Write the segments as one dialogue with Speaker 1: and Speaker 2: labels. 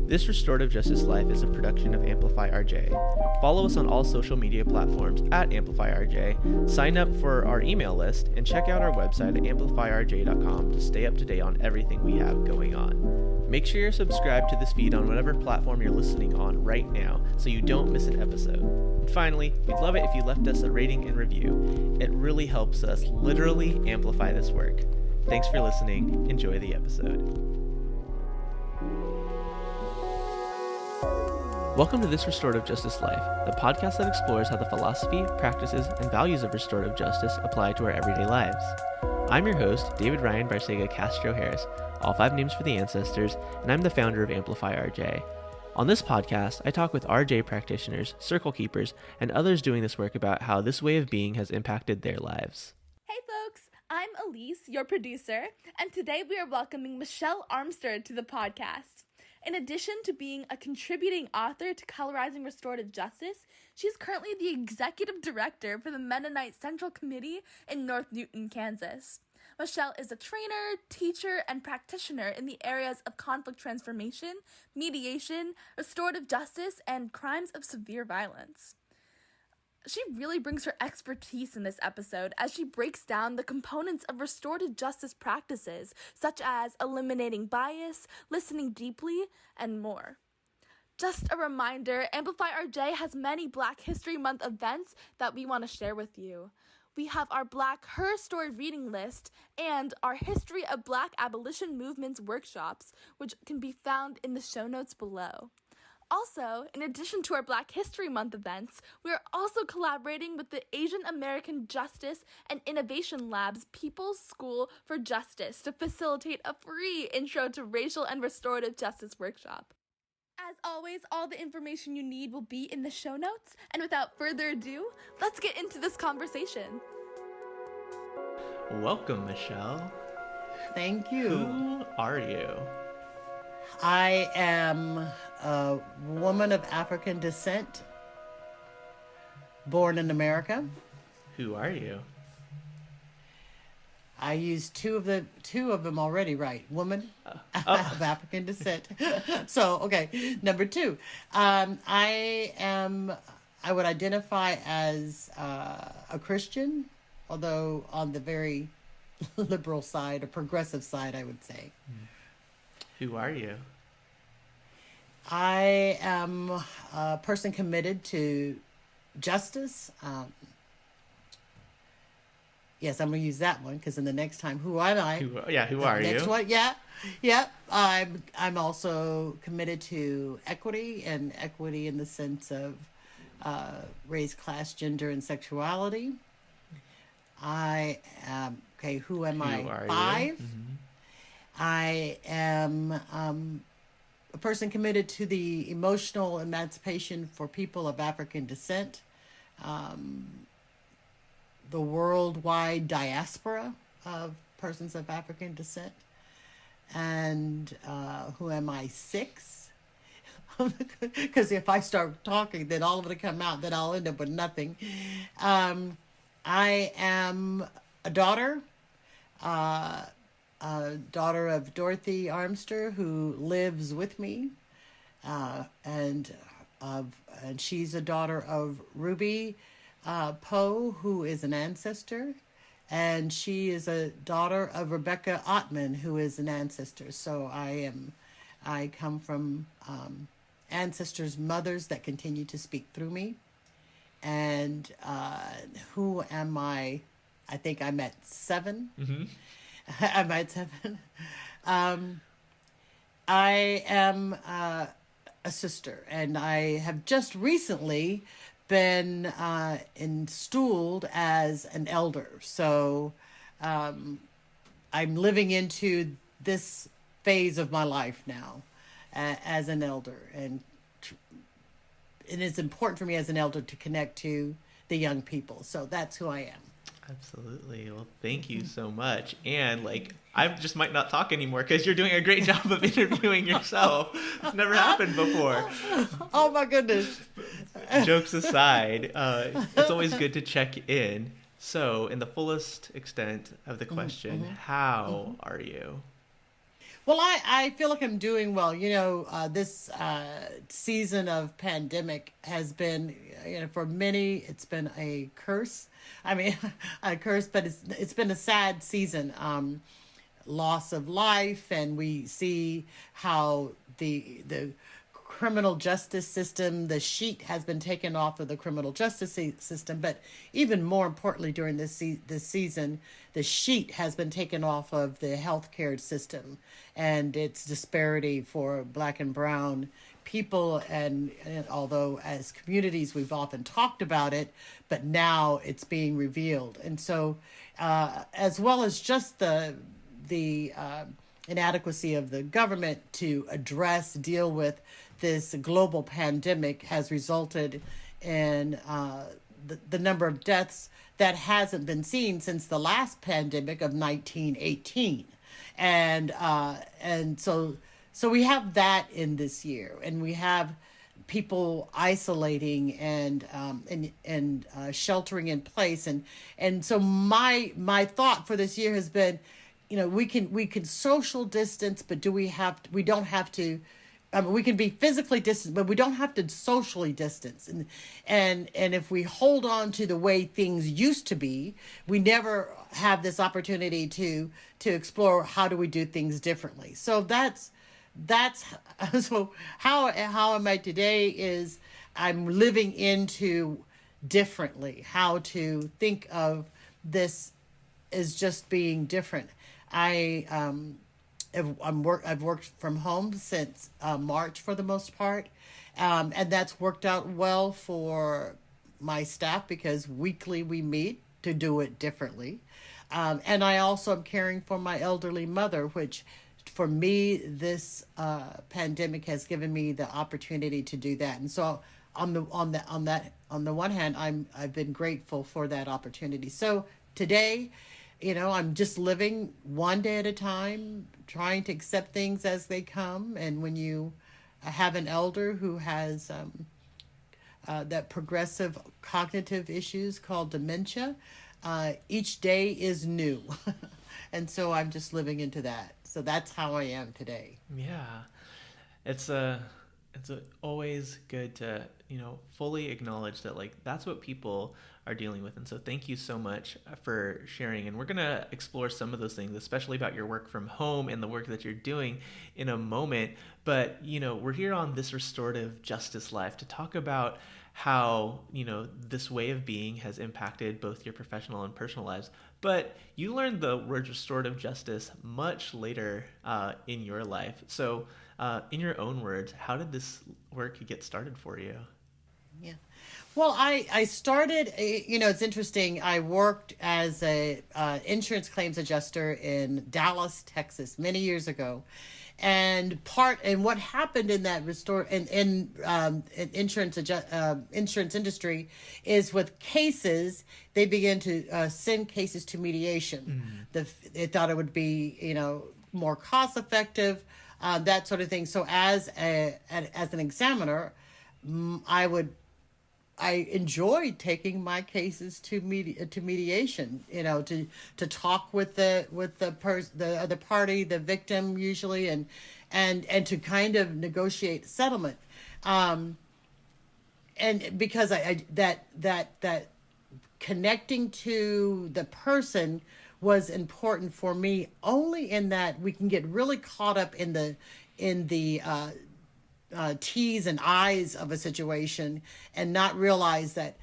Speaker 1: This Restorative Justice Life is a production of Amplify RJ. Follow us on all social media platforms at Amplify RJ, sign up for our email list, and check out our website at amplifyrj.com to stay up to date on everything we have going on. Make sure you're subscribed to this feed on whatever platform you're listening on right now so you don't miss an episode. And finally, we'd love it if you left us a rating and review. It really helps us literally amplify this work. Thanks for listening. Enjoy the episode. Welcome to This Restorative Justice Life, the podcast that explores how the philosophy, practices, and values of restorative justice apply to our everyday lives. I'm your host, David Ryan Barcega Castro Harris, all 5 names for the ancestors, and I'm the founder of Amplify RJ. On this podcast, I talk with RJ practitioners, circle keepers, and others doing this work about how this way of being has impacted their lives.
Speaker 2: Hey folks, I'm Elise, your producer, and today we are welcoming Michelle Armster to the podcast. In addition to being a contributing author to Colorizing Restorative Justice, she is currently the executive director for the Mennonite Central Committee in North Newton, Kansas. Michelle is a trainer, teacher, and practitioner in the areas of conflict transformation, mediation, restorative justice, and crimes of severe violence. She really brings her expertise in this episode as she breaks down the components of restorative justice practices, such as eliminating bias, listening deeply, and more. Just a reminder, Amplify RJ has many Black History Month events that we want to share with you. We have our Black Her Story reading list and our History of Black Abolition Movements workshops, which can be found in the show notes below. Also, in addition to our Black History Month events, we are also collaborating with the Asian American Justice and Innovation Lab's People's School for Justice to facilitate a free Intro to Racial and Restorative Justice workshop. As always, all the information you need will be in the show notes, and without further ado, let's get into this conversation.
Speaker 1: Welcome, Michelle.
Speaker 3: Thank you.
Speaker 1: Who are you?
Speaker 3: I am a woman of African descent, born in America.
Speaker 1: Who are you?
Speaker 3: I used two of them already, right? Woman of African descent. So, okay, number 2. I would identify as a Christian, although on the very liberal side, or progressive side, I would say.
Speaker 1: Who are you?
Speaker 3: I am a person committed to justice. Yes, I'm going to use that one because in the next time, who am I?
Speaker 1: Who are you?
Speaker 3: Next one, yeah. I'm also committed to equity, and equity in the sense of race, class, gender, and sexuality. I am, who am I? 5.
Speaker 1: Mm-hmm.
Speaker 3: I am a person committed to the emotional emancipation for people of African descent, the worldwide diaspora of persons of African descent, and who am I? 6? Because if I start talking, then all of it will come out, then I'll end up with nothing. I am a daughter. Daughter of Dorothy Armster, who lives with me, and she's a daughter of Ruby Poe, who is an ancestor, and she is a daughter of Rebecca Ottman, who is an ancestor. So I come from ancestors' mothers that continue to speak through me. And who am I? I think I'm at 7.
Speaker 1: Mm-hmm.
Speaker 3: I'm at 7. I am a sister, and I have just recently been installed as an elder. So I'm living into this phase of my life now as an elder, and it's important for me as an elder to connect to the young people. So that's who I am.
Speaker 1: Absolutely. Well, thank you so much. And I just might not talk anymore because you're doing a great job of interviewing yourself. It's never happened before.
Speaker 3: Oh my goodness.
Speaker 1: Jokes aside, it's always good to check in. So, in the fullest extent of the question, how are you?
Speaker 3: Well, I feel like I'm doing well. This season of pandemic has been, for many, it's been a curse. I mean, a curse, but it's been a sad season. Loss of life, and we see how the criminal justice system, the sheet has been taken off of the criminal justice system, but even more importantly during this season, the sheet has been taken off of the healthcare system and its disparity for Black and brown people. And although as communities we've often talked about it, but now it's being revealed. And so as well as just the inadequacy of the government to deal with this global pandemic has resulted in the number of deaths that hasn't been seen since the last pandemic of 1918. And so we have that in this year, and we have people isolating and sheltering in place. And so my thought for this year has been, we can social distance, but we don't have to. We can be physically distant, but we don't have to socially distance. And if we hold on to the way things used to be, we never have this opportunity to explore how do we do things differently. So that's so how am I today is I'm living into differently how to think of this as just being different. I've worked from home since March for the most part, and that's worked out well for my staff because weekly we meet to do it differently. And I also am caring for my elderly mother, which for me, this pandemic has given me the opportunity to do that. And so on the one hand, I've been grateful for that opportunity. So today, I'm just living one day at a time, trying to accept things as they come. And when you have an elder who has that progressive cognitive issues called dementia, each day is new. And so I'm just living into that. So that's how I am today.
Speaker 1: Yeah. It's always good to, fully acknowledge that, that's what people are dealing with. And so thank you so much for sharing. And we're going to explore some of those things, especially about your work from home and the work that you're doing in a moment. But, we're here on this restorative justice life to talk about how, this way of being has impacted both your professional and personal lives. But you learned the word restorative justice much later in your life. So in your own words, how did this work get started for you?
Speaker 3: Yeah. Well, I started, it's interesting. I worked as a insurance claims adjuster in Dallas, Texas, many years ago. And what happened in that insurance industry is with cases, they began to send cases to mediation. Mm-hmm. They thought it would be, more cost effective, that sort of thing. So as an examiner, I enjoyed taking my cases to mediation, to talk with the other party, the victim usually, and to kind of negotiate settlement. And because that connecting to the person was important for me, only in that we can get really caught up in the T's and I's of a situation and not realize that,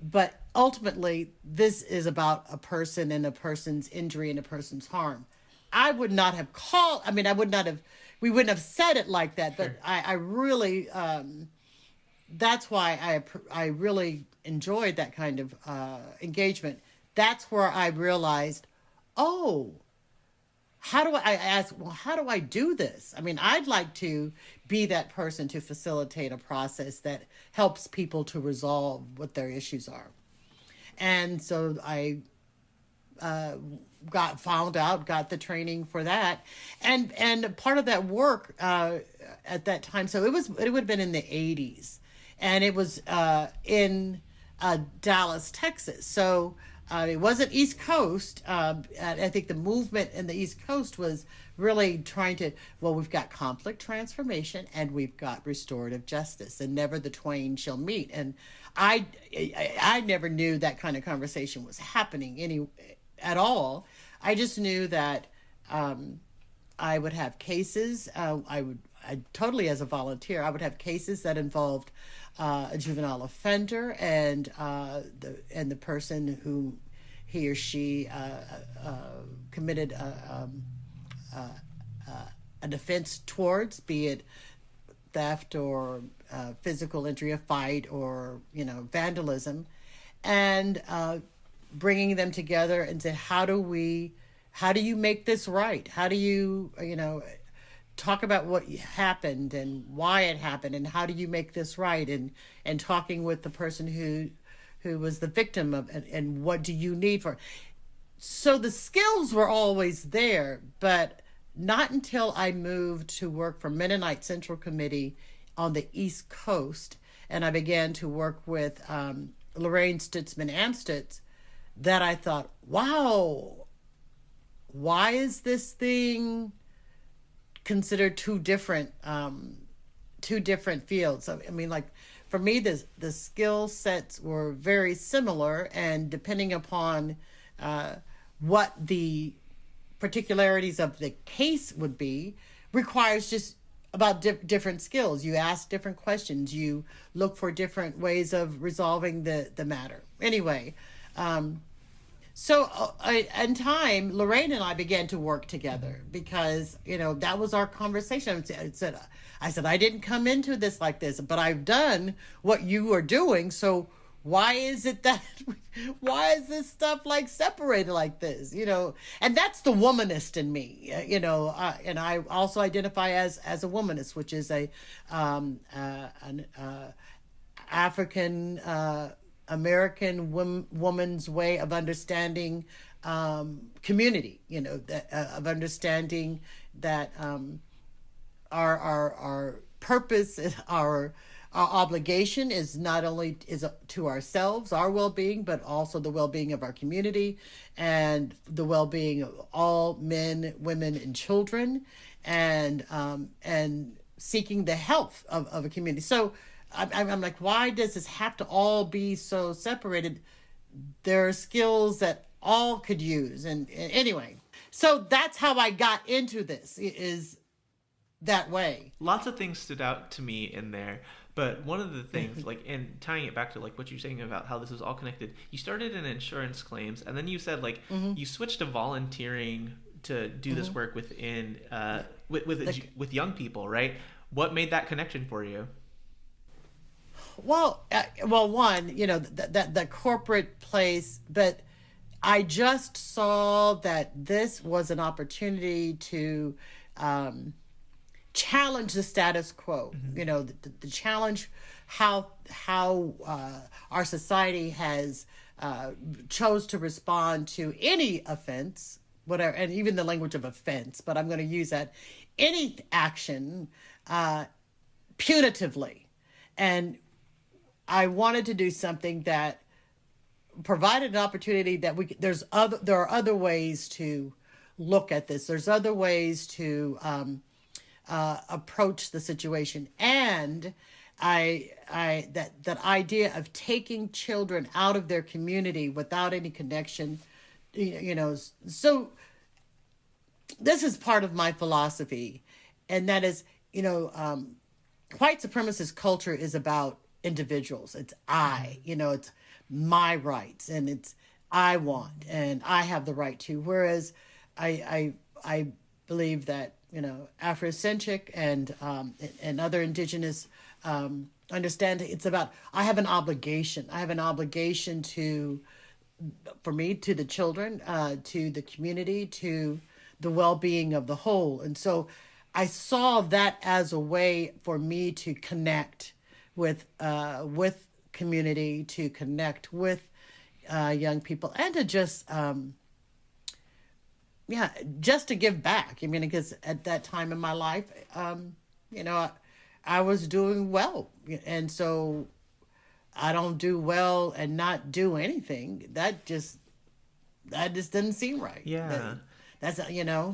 Speaker 3: but ultimately this is about a person and a person's injury and a person's harm. We wouldn't have said it like that, but sure. I really, that's why I really enjoyed that kind of engagement. That's where I realized, how do I do this? I mean, I'd like to be that person to facilitate a process that helps people to resolve what their issues are. And so I got the training for that. And part of that work at that time, so it would have been in the 80s. And it was in Dallas, Texas. So it wasn't East Coast. I think the movement in the East Coast was really trying to, well, we've got conflict transformation and we've got restorative justice, and never the twain shall meet. And I never knew that kind of conversation was happening at all. I just knew that I would have cases. I totally, as a volunteer, I would have cases that involved a juvenile offender and the person who he or she committed an offense towards, be it theft or physical injury, a fight, or vandalism, and bringing them together and say, how do you make this right? How do you talk about what happened and why it happened, and how do you make this right, and talking with the person who was the victim of, and what do you need for. So the skills were always there, but not until I moved to work for Mennonite Central Committee on the East Coast, and I began to work with Lorraine Stutzman Amstutz, that I thought, wow, why is this thing considered two different fields? I mean, like, for me, the skill sets were very similar, and depending upon what the particularities of the case would be, requires just about different skills. You ask different questions. You look for different ways of resolving the matter. Anyway, so in time, Lorraine and I began to work together because, that was our conversation. I said, I didn't come into this like this, but I've done what you are doing. So why is this stuff like separated like this? And that's the womanist in me, and I also identify as a womanist, which is an African American woman's way of understanding community, of understanding that our purpose, our obligation is not only to ourselves, our well-being, but also the well-being of our community and the well-being of all men, women, and children, and seeking the health of a community. So I'm like, why does this have to all be so separated? There are skills that all could use. And anyway, so that's how I got into this, is that way.
Speaker 1: Lots of things stood out to me in there. But one of the things, and tying it back to what you're saying about how this is all connected, you started in insurance claims, and then you said you switched to volunteering to do this work within with young people, right? What made that connection for you?
Speaker 3: Well, one, the corporate place, but I just saw that this was an opportunity to challenge the status quo. The challenge how our society has chose to respond to any offense, whatever, and even the language of offense, but I'm going to use that, any action punitively. And I wanted to do something that provided an opportunity that there are other ways to look at this. There's other ways to approach the situation, and that idea of taking children out of their community without any connection, So this is part of my philosophy, and that is, white supremacist culture is about individuals. It's it's my rights, and it's I want, and I have the right to. Whereas I believe that Afrocentric and other indigenous understanding, it's about I have an obligation. I have an obligation to the children, to the community, to the well-being of the whole. And so I saw that as a way for me to connect with community, to connect with young people, and to just to give back. I mean, because at that time in my life, I was doing well, and so I don't do well and not do anything. That just that just doesn't seem right.
Speaker 1: Yeah.
Speaker 3: That's,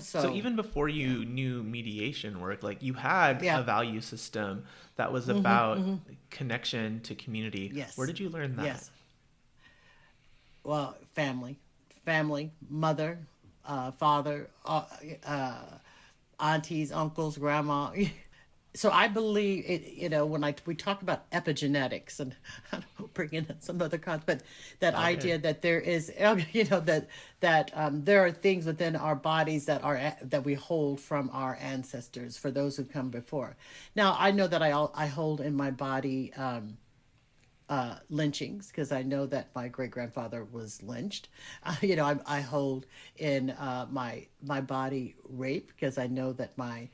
Speaker 1: So even before you knew mediation work, like you had
Speaker 3: Yeah.
Speaker 1: a value system that was about connection to community.
Speaker 3: Yes.
Speaker 1: Where did you learn that?
Speaker 3: Yes. Well, family, mother, father, aunties, uncles, grandma. So I believe it, when we talk about epigenetics, and I don't bring in some other concepts, but that idea that there is, that there are things within our bodies that we hold from our ancestors, for those who've come before. Now I know that I hold in my body lynchings, because I know that my great grandfather was lynched. I hold in my body rape, because I know that my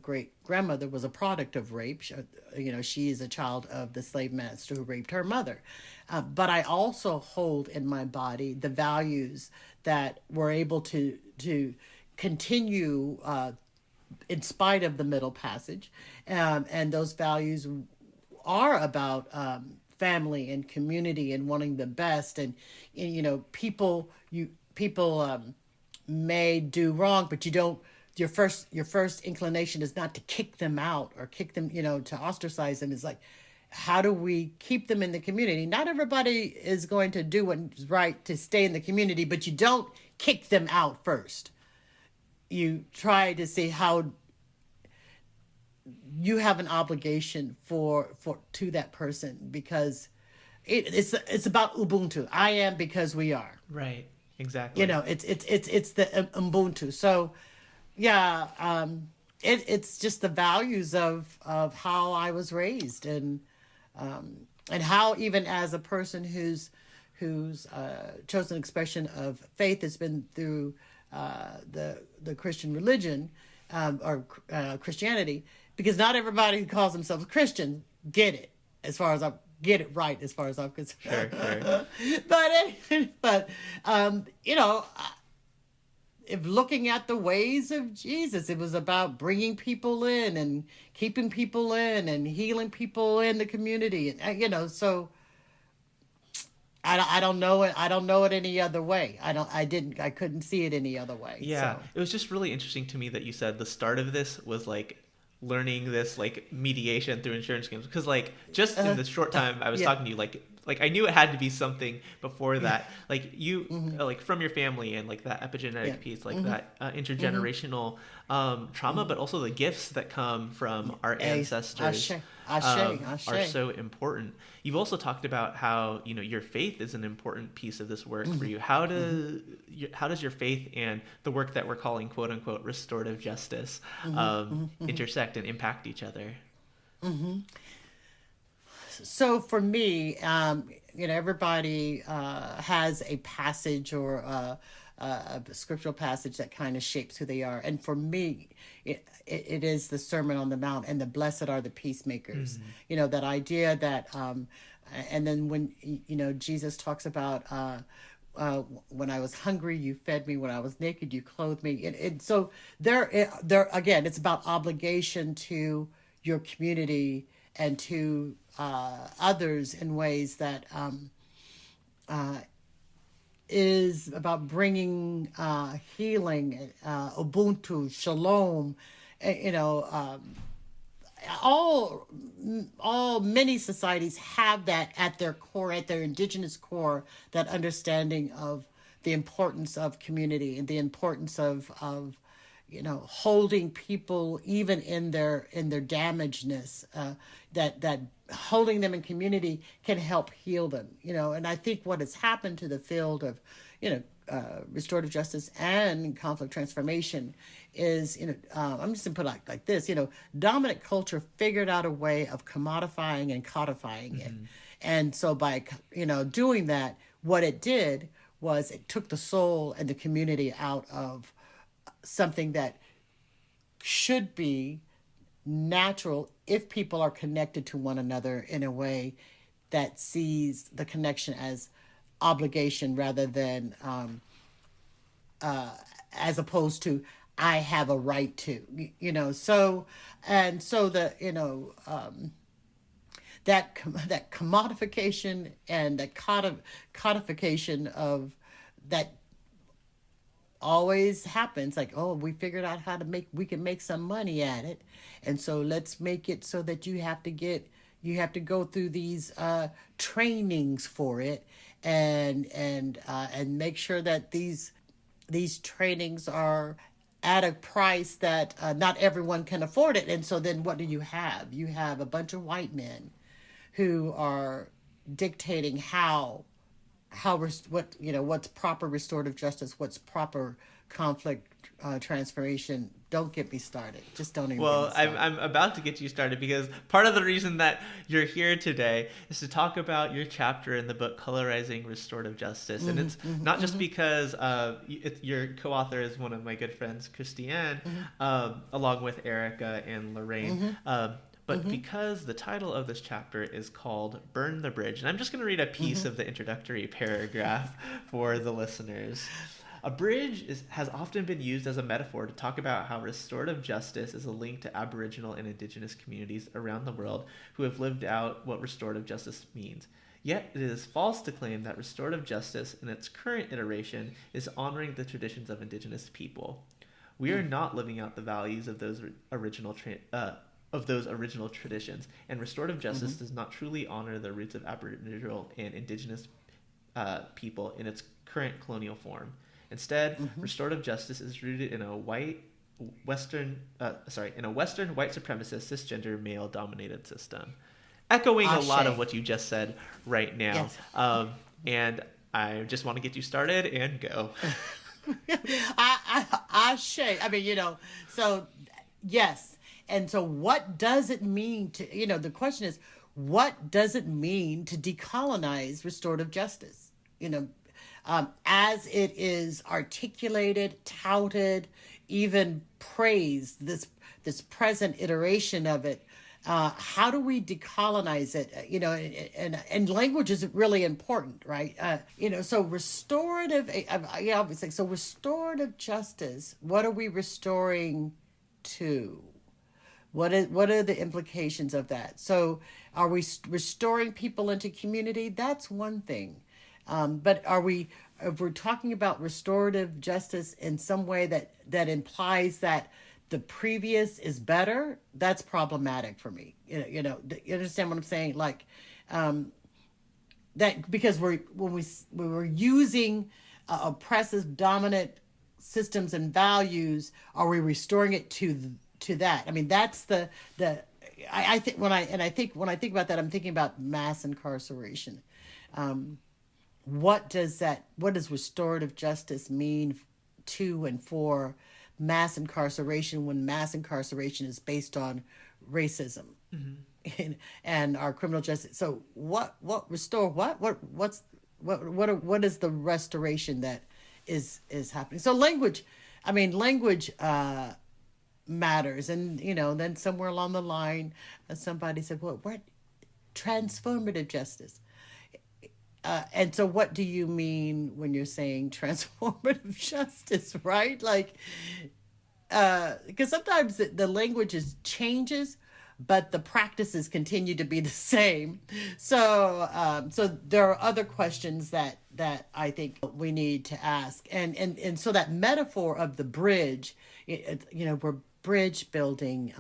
Speaker 3: great grandmother was a product of rape. She is a child of the slave master who raped her mother. But I also hold in my body the values that were able to continue in spite of the Middle Passage, and those values are about family and community and wanting the best. And people may do wrong, but you don't. Your first inclination is not to kick them out or kick them, to ostracize them. It's like, how do we keep them in the community? Not everybody is going to do what's right to stay in the community, but you don't kick them out first. You try to see how you have an obligation to that person, because it's about Ubuntu. I am because we are.
Speaker 1: Right. Exactly.
Speaker 3: It's the Ubuntu. So. Yeah, it's just the values of how I was raised, and how, even as a person whose chosen expression of faith has been through the Christian religion, or Christianity, because not everybody who calls themselves Christian get it right as far as I'm concerned.
Speaker 1: Sure.
Speaker 3: But if looking at the ways of Jesus, it was about bringing people in and keeping people in and healing people in the community. And, so I don't know it. I don't know it any other way. I couldn't see it any other way.
Speaker 1: Yeah.
Speaker 3: So.
Speaker 1: It was just really interesting to me that you said the start of this was like learning this like mediation through insurance claims, because like just in the short time I was talking to you, like I knew it had to be something before that, like you like from your family, and like that epigenetic piece, like that intergenerational trauma, but also the gifts that come from our ancestors are so important. You've also talked about how your faith is an important piece of this work for you. How does your faith and the work that we're calling quote unquote restorative justice intersect and impact each other?
Speaker 3: So for me, everybody has a passage or a scriptural passage that kind of shapes who they are. And for me, it is the Sermon on the Mount and the blessed are the peacemakers. That idea that, and then when, Jesus talks about, when I was hungry, you fed me. When I was naked, you clothed me. And so there again, it's about obligation to your community and to others in ways that is about bringing healing, Ubuntu, shalom. Many societies have that at their core, at their indigenous core, that understanding of the importance of community and the importance of holding people even in their damagedness, that holding them in community can help heal them. And I think what has happened to the field of restorative justice and conflict transformation is, I'm just going to put it like this, dominant culture figured out a way of commodifying and codifying it. And so by, doing that, what it did was it took the soul and the community out of something that should be natural if people are connected to one another in a way that sees the connection as obligation rather than as opposed to I have a right to, so the that commodification and that codification of that always happens, like, oh, we figured out we can make some money at it, and so let's make it so that you have to go through these trainings for it, and make sure that these trainings are at a price that not everyone can afford it. And so then what do you have? You have a bunch of white men who are dictating what's proper restorative justice, what's proper conflict transformation. Don't get me started. Just don't even.
Speaker 1: Well,
Speaker 3: get me started.
Speaker 1: I'm about to get you started, because part of the reason that you're here today is to talk about your chapter in the book Colorizing Restorative Justice. And it's not just because your co-author is one of my good friends, Christiane, along with Erica and Lorraine. But because the title of this chapter is called Burn the Bridge. And I'm just going to read a piece of the introductory paragraph for the listeners. A bridge has often been used as a metaphor to talk about how restorative justice is a link to Aboriginal and Indigenous communities around the world who have lived out what restorative justice means. Yet it is false to claim that restorative justice in its current iteration is honoring the traditions of Indigenous people. We are not living out the values of those original traditions, and restorative justice does not truly honor the roots of Aboriginal and Indigenous people in its current colonial form. Instead, restorative justice is rooted in a Western white supremacist cisgender male dominated system, echoing a lot of what you just said right now. Yes. And I just want to get you started and go.
Speaker 3: I mean, so yes. And so what does it mean to, the question is, what does it mean to decolonize restorative justice? As it is articulated, touted, even praised, this present iteration of it, how do we decolonize it? And language is really important, right? So restorative, obviously, so restorative justice, what are we restoring to? What are the implications of that? So are we restoring people into community? That's one thing. But if we're talking about restorative justice in some way that implies that the previous is better, that's problematic for me. You understand what I'm saying? Like, that because we were using oppressive, dominant systems and values, are we restoring it to that? I mean, that's I think when I think about that, I'm thinking about mass incarceration. What does restorative justice mean to and for mass incarceration when mass incarceration is based on racism and our criminal justice? So what is the restoration that is happening? So language matters, and then somewhere along the line somebody said, well, what transformative justice? And so what do you mean when you're saying transformative justice, right? Like, because sometimes the language changes, but the practices continue to be the same. So there are other questions that I think we need to ask. And so that metaphor of the bridge, we're bridge building.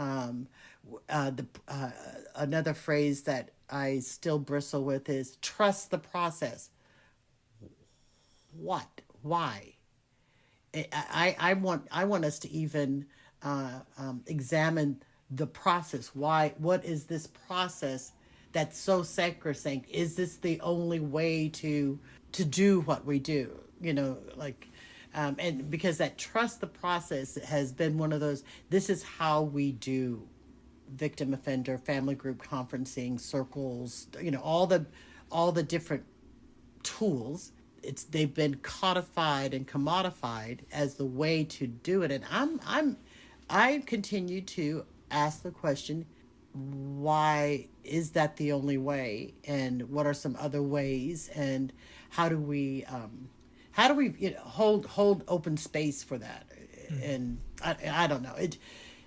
Speaker 3: Another phrase that I still bristle with is trust the process. What? Why? I want us to even examine the process. Why? What is this process that's so sacrosanct? Is this the only way to do what we do? And because that trust the process has been one of those. This is how we do victim offender, family group conferencing, circles, all the different tools. They've been codified and commodified as the way to do it. And I continue to ask the question, why is that the only way? And what are some other ways? And how do we hold open space for that? And I don't know.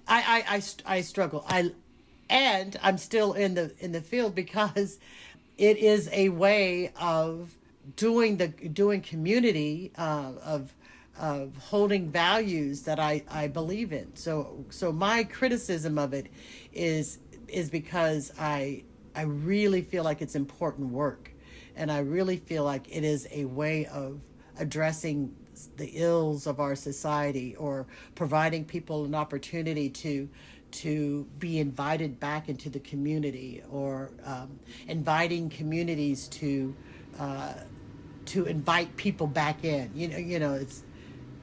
Speaker 3: I struggle. I'm still in the field because it is a way of doing community of holding values that I believe in. So my criticism of it is because I really feel like it's important work, and I really feel like it is a way of addressing the ills of our society, or providing people an opportunity to be invited back into the community, or inviting communities to invite people back in.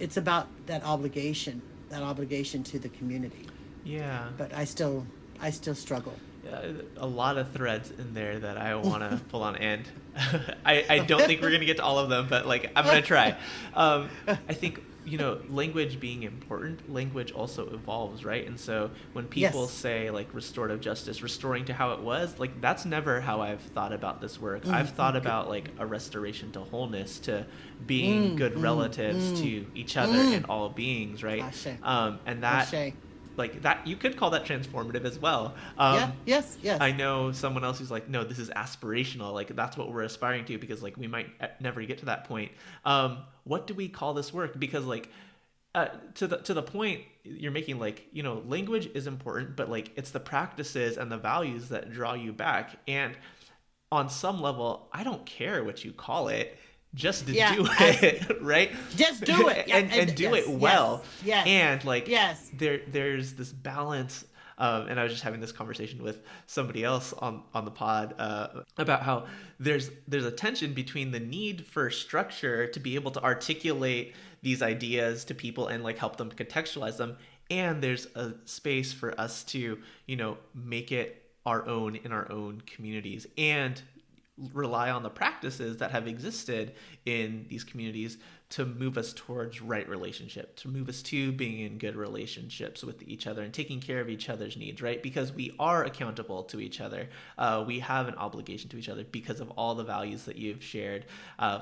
Speaker 3: It's about that obligation to the community.
Speaker 1: Yeah.
Speaker 3: But I still struggle.
Speaker 1: A lot of threads in there that I want to pull on, and I don't think we're going to get to all of them, but like I'm going to try. I think, language being important, language also evolves, right? And so when people say like restorative justice, restoring to how it was, like that's never how I've thought about this work. I've thought about like a restoration to wholeness, to being good relatives to each other and all beings, right? And that like that, you could call that transformative as well.
Speaker 3: Yes.
Speaker 1: I know someone else who's like, no, this is aspirational. Like that's what we're aspiring to, because like we might never get to that point. What do we call this work? Because like to the point you're making, like, language is important, but like it's the practices and the values that draw you back. And on some level, I don't care what you call it. Just do it, right?
Speaker 3: Just do it,
Speaker 1: and do it well.
Speaker 3: Yes.
Speaker 1: And like, there's this balance. And I was just having this conversation with somebody else on the pod about how there's a tension between the need for structure to be able to articulate these ideas to people and like help them contextualize them, and there's a space for us to make it our own in our own communities, and rely on the practices that have existed in these communities to move us towards right relationship, to move us to being in good relationships with each other and taking care of each other's needs, right? Because we are accountable to each other. We have an obligation to each other because of all the values that you've shared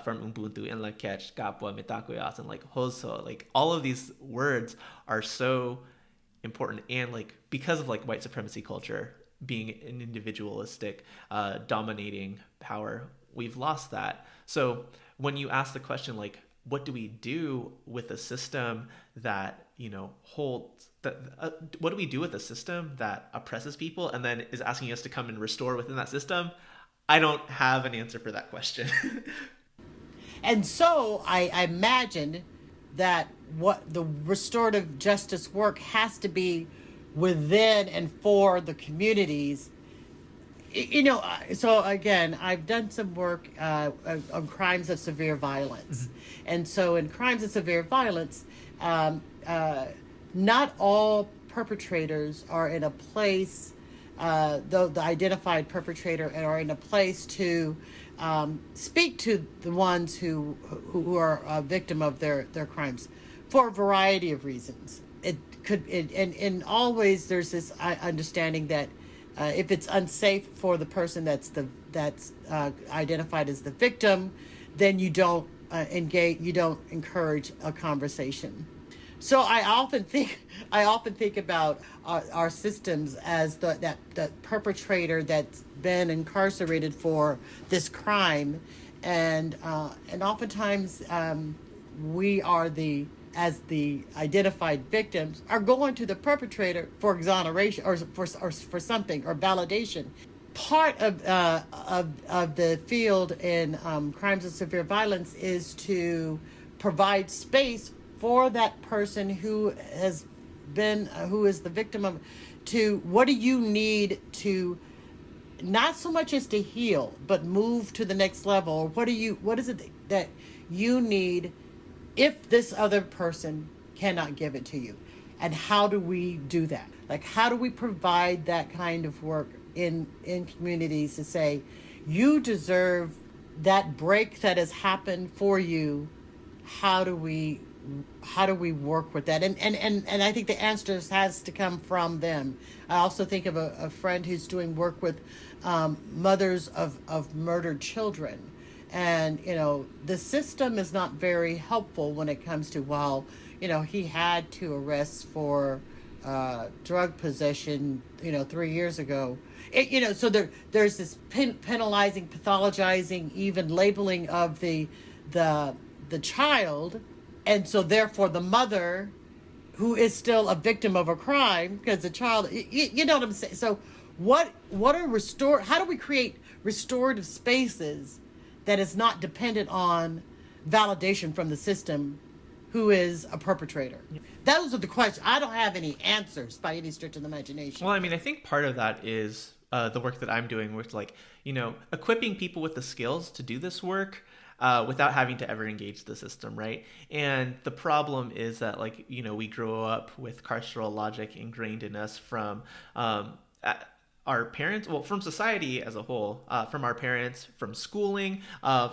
Speaker 1: from Ubuntu and Lakech, Kapwa, Mitakoyas, and like Hoso. Like all of these words are so important, and like because of like white supremacy culture being an individualistic, dominating power, we've lost that. So when you ask the question, like, what do we do with a system that, holds that, what do we do with a system that oppresses people and then is asking us to come and restore within that system? I don't have an answer for that question.
Speaker 3: And so I imagine that what the restorative justice work has to be within and for the communities. So again, I've done some work on crimes of severe violence. And so in crimes of severe violence, not all perpetrators are in a place, the identified perpetrator are in a place to speak to the ones who are a victim of their crimes for a variety of reasons. And always there's this understanding that if it's unsafe for the person that's identified as the victim, then you don't engage, you don't encourage a conversation. So I often think about our systems as that perpetrator that's been incarcerated for this crime, and oftentimes we are as the identified victims are going to the perpetrator for exoneration or for something or validation. Part of the field in crimes of severe violence is to provide space for that person who is the victim of, to what do you need to, not so much as to heal, but move to the next level. What is it that you need if this other person cannot give it to you? And how do we do that? Like, how do we provide that kind of work in communities to say, you deserve that break that has happened for you? How do we work with that? And I think the answer has to come from them. I also think of a friend who's doing work with mothers of murdered children. And, the system is not very helpful when it comes to, he had 2 arrests for drug possession, 3 years ago. So there's this penalizing, pathologizing, even labeling of the child, and so therefore the mother, who is still a victim of a crime because the child, you know what I'm saying? So what are how do we create restorative spaces that is not dependent on validation from the system who is a perpetrator? Those are the questions. I don't have any answers by any stretch of the imagination.
Speaker 1: Well, I mean, I think part of that is the work that I'm doing with, equipping people with the skills to do this work without having to ever engage the system, right? And the problem is that, we grow up with carceral logic ingrained in us from our parents, from society as a whole, from our parents, from schooling,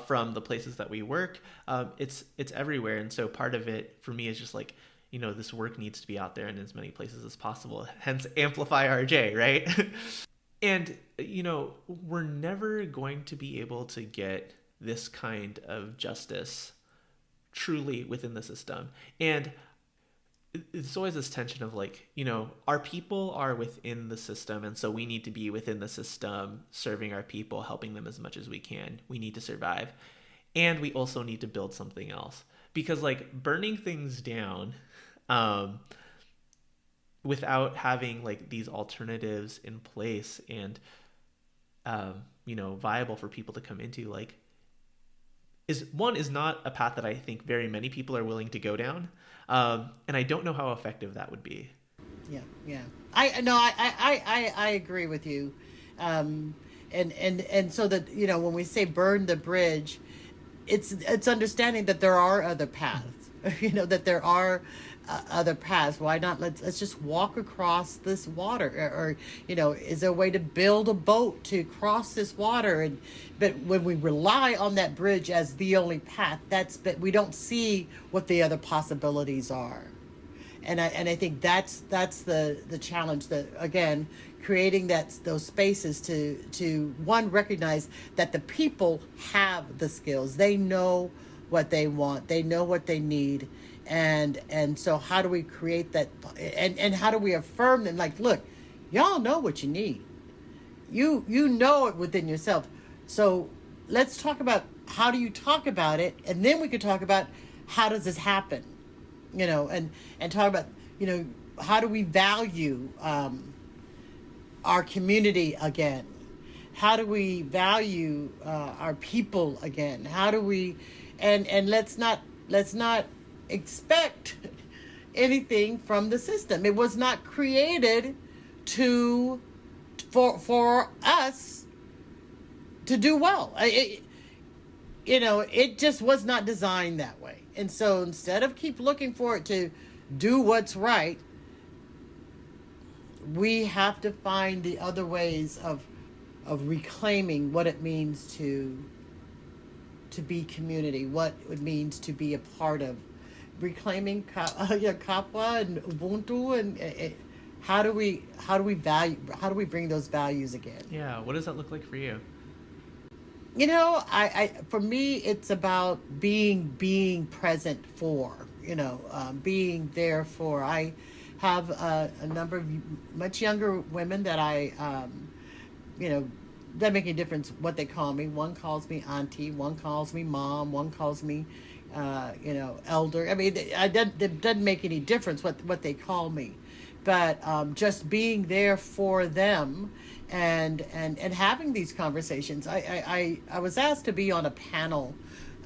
Speaker 1: from the places that we work. It's everywhere. And so part of it for me is just this work needs to be out there in as many places as possible, hence Amplify RJ, right? And, we're never going to be able to get this kind of justice truly within the system. And it's always this tension of our people are within the system, and so we need to be within the system, serving our people, helping them as much as we can. We need to survive. And we also need to build something else. Because burning things down without having these alternatives in place and viable for people to come into is not a path that I think very many people are willing to go down, and I don't know how effective that would be.
Speaker 3: Yeah. I agree with you, and so that when we say burn the bridge, it's understanding that there are other paths, that there are other paths. Why not? Let's just walk across this water, or is there a way to build a boat to cross this water? But when we rely on that bridge as the only path, but we don't see what the other possibilities are. And I think that's the challenge, that again, creating those spaces to one, recognize that the people have the skills. They know what they want. They know what they need. And so how do we create that, and how do we affirm them? Look, y'all know what you need. You know it within yourself. So let's talk about how do you talk about it, and then we could talk about how does this happen, and talk about, how do we value our community again? How do we value our people again? How do we, and let's not expect anything from the system. It was not created for us to do well. It just was not designed that way. And so instead of keep looking for it to do what's right, we have to find the other ways of reclaiming what it means to be community, what it means to be a part of, reclaiming Kapwa and Ubuntu, and how do we bring those values again?
Speaker 1: Yeah, what does that look like for you?
Speaker 3: I for me, it's about being present for, being there for. I have a number of much younger women that I, doesn't make any difference what they call me. One calls me auntie, one calls me mom, one calls me, elder. I mean, it doesn't make any difference what they call me, but just being there for them. And having these conversations. I was asked to be on a panel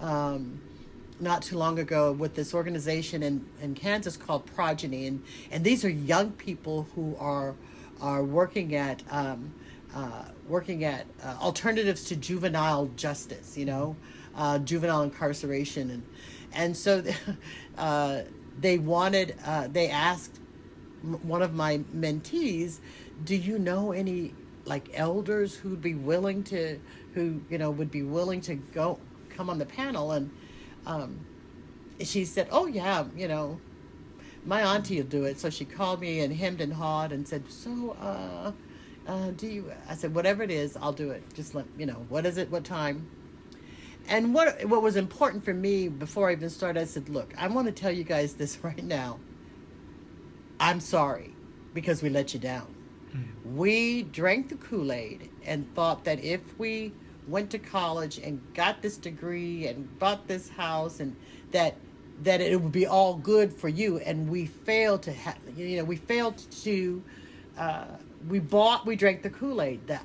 Speaker 3: not too long ago with this organization in Kansas called Progeny, and these are young people who are working at alternatives to juvenile justice, juvenile incarceration, and so they asked one of my mentees, do you know any elders who'd be willing to, come on the panel? And she said, oh yeah, my auntie will do it. So she called me and hemmed and hawed and said, so do you? I said, whatever it is, I'll do it. Just let what is it, what time? And what was important for me before I even started, I said, look, I want to tell you guys this right now. I'm sorry. because we let you down. We drank the Kool-Aid and thought that if we went to college and got this degree and bought this house and that it would be all good for you, and we failed to we drank the Kool-Aid that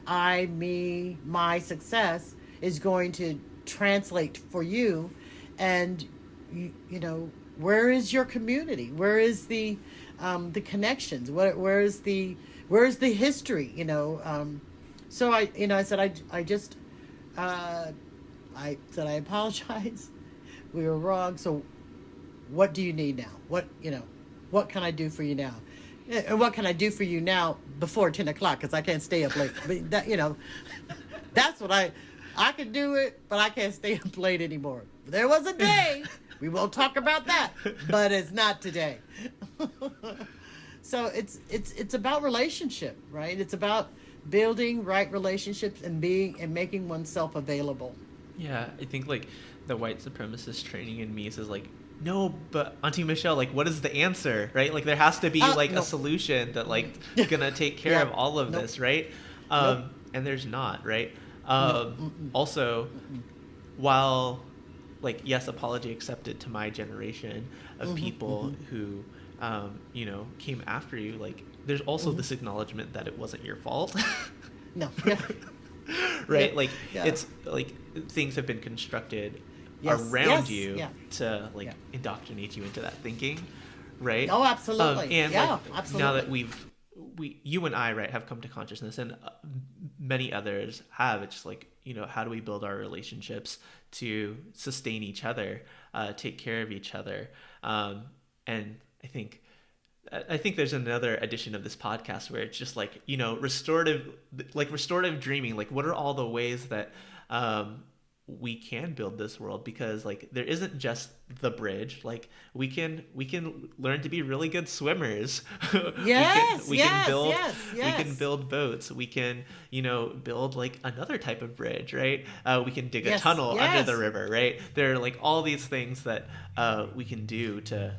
Speaker 3: my success is going to translate for you, and where is your community? Where is the connections? Where's the history? So I said I apologize. We were wrong. So what do you need now? What can I do for you now? And what can I do for you now before 10 o'clock? Because I can't stay up late. But that's what I can do it, but I can't stay up late anymore. There was a day. We won't talk about that, but it's not today. So it's about relationship, right? It's about building right relationships and making oneself available.
Speaker 1: Yeah, I think like the white supremacist training in me says like, no, but Auntie Michelle, like, what is the answer, right? Like, there has to be a solution that like gonna take care of all of this, right? And there's not, right? Also, while like, yes, apology accepted to my generation of people who, came after you, like, there's also this acknowledgement that it wasn't your fault.
Speaker 3: No.
Speaker 1: Right? Like, it's like things have been constructed around you to like indoctrinate you into that thinking, right?
Speaker 3: Oh, absolutely.
Speaker 1: And
Speaker 3: absolutely.
Speaker 1: Now that you and I, right, have come to consciousness, and many others have, it's just like, how do we build our relationships to sustain each other, take care of each other, and I think there's another edition of this podcast where it's just like, restorative dreaming. Like, what are all the ways that we can build this world? Because like, there isn't just the bridge. Like, we can learn to be really good swimmers. We can build boats. We can build like another type of bridge, right? We can dig a tunnel under the river, right? There are like all these things that we can do to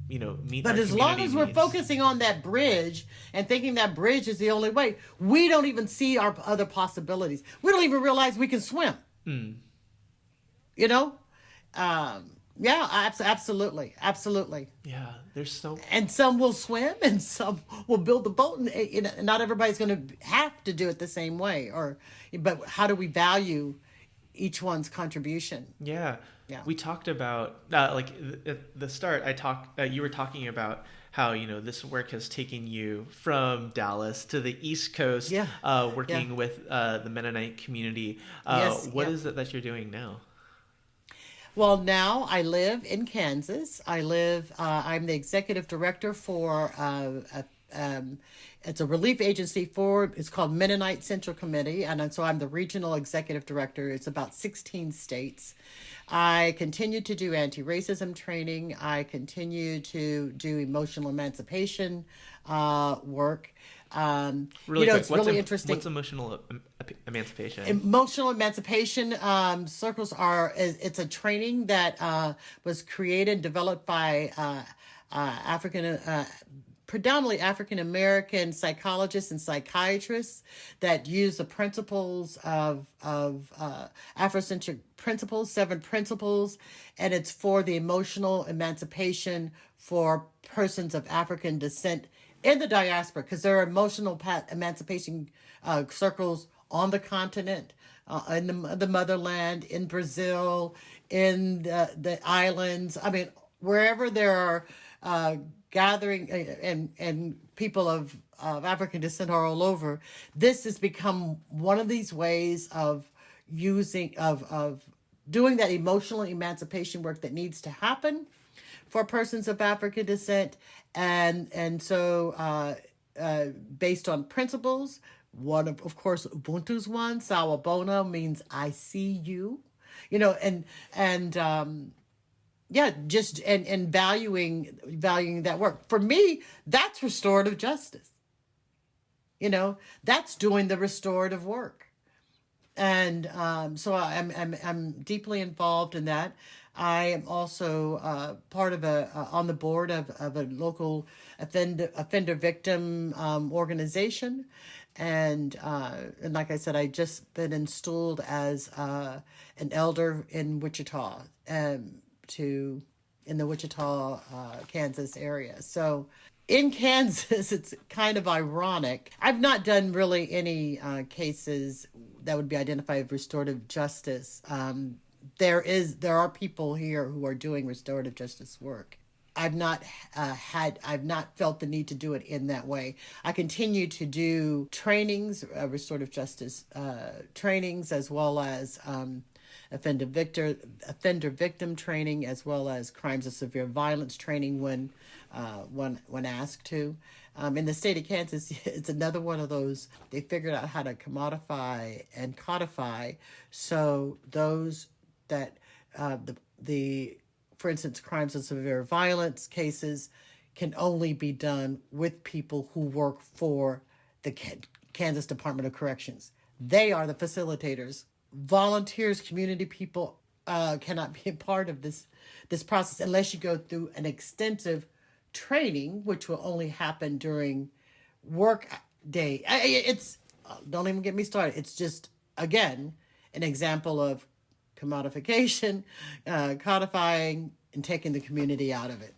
Speaker 1: meet.
Speaker 3: But as long as we're focusing on that bridge and thinking that bridge is the only way, we don't even see our other possibilities. We don't even realize we can swim. Absolutely.
Speaker 1: Yeah, there's so.
Speaker 3: And some will swim, and some will build the boat, and not everybody's going to have to do it the same way. But how do we value each one's contribution?
Speaker 1: Yeah. We talked about like at the start. You were talking about how this work has taken you from Dallas to the East Coast, working with the Mennonite community. What is it that you're doing now?
Speaker 3: Well, now I live in Kansas. I'm the executive director for it's a relief agency it's called Mennonite Central Committee, and so I'm the regional executive director. It's about 16 states. I continue to do anti-racism training. I continue to do emotional emancipation work.
Speaker 1: Really quick,
Speaker 3: it's really interesting.
Speaker 1: What's emotional emancipation?
Speaker 3: Emotional emancipation circles it's a training that was created, developed by predominantly African American psychologists and psychiatrists that use the principles of Afrocentric principles, 7 principles, and it's for the emotional emancipation for persons of African descent in the diaspora, because there are emotional emancipation circles on the continent, in the motherland, in Brazil, in the islands. I mean, wherever there are gathering and people of African descent are all over. This has become one of these ways of doing that emotional emancipation work that needs to happen for persons of African descent, and so based on principles. One of course, Ubuntu's one. Sawabona means I see you, and valuing that work. For me, that's restorative justice. That's doing the restorative work. And so I'm deeply involved in that. I am also part of on the board of a local offender victim organization, and like I said, I just been installed as an elder in Wichita, in the Wichita, Kansas area. So in Kansas, it's kind of ironic. I've not done really any cases that would be identified as restorative justice. There are people here who are doing restorative justice work. I've not felt the need to do it in that way. I continue to do trainings, restorative justice trainings, as well as offender victim training, as well as crimes of severe violence training when asked to. In the state of Kansas, it's another one of those. They figured out how to commodify and codify, so those that for instance, crimes of severe violence cases can only be done with people who work for the Kansas Department of Corrections. They are the facilitators. Volunteers, community people cannot be a part of this process unless you go through an extensive training, which will only happen during work day. Don't even get me started. It's just, again, an example of commodification, codifying, and taking the community out of it.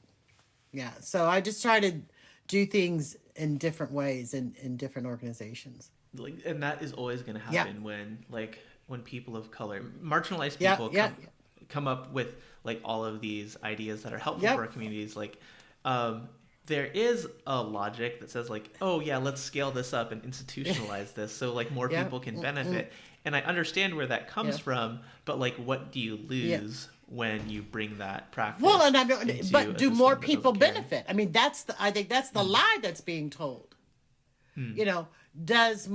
Speaker 3: Yeah, so I just try to do things in different ways in different organizations.
Speaker 1: And that is always going to happen when people of color, marginalized people come up with all of these ideas that are helpful for our communities. There is a logic that says oh yeah, let's scale this up and institutionalize this so more people can benefit. And I understand where that comes from, but what do you lose when you bring that practice? Well,
Speaker 3: but do more people benefit? I mean, I think that's the lie that's being told. Does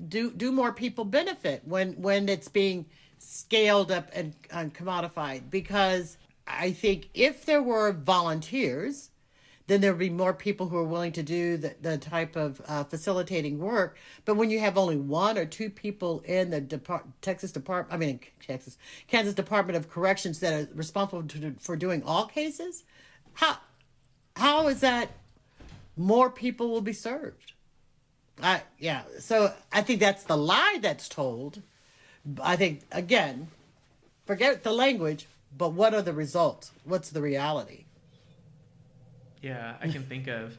Speaker 3: do more people benefit when it's being scaled up and commodified? Because I think if there were volunteers, then there would be more people who are willing to do the type of facilitating work. But when you have only one or two people in the Kansas Department of Corrections that are responsible for doing all cases, how is that more people will be served? So I think that's the lie that's told. I think, again, forget the language, but what are the results? What's the reality?
Speaker 1: Yeah, I can think of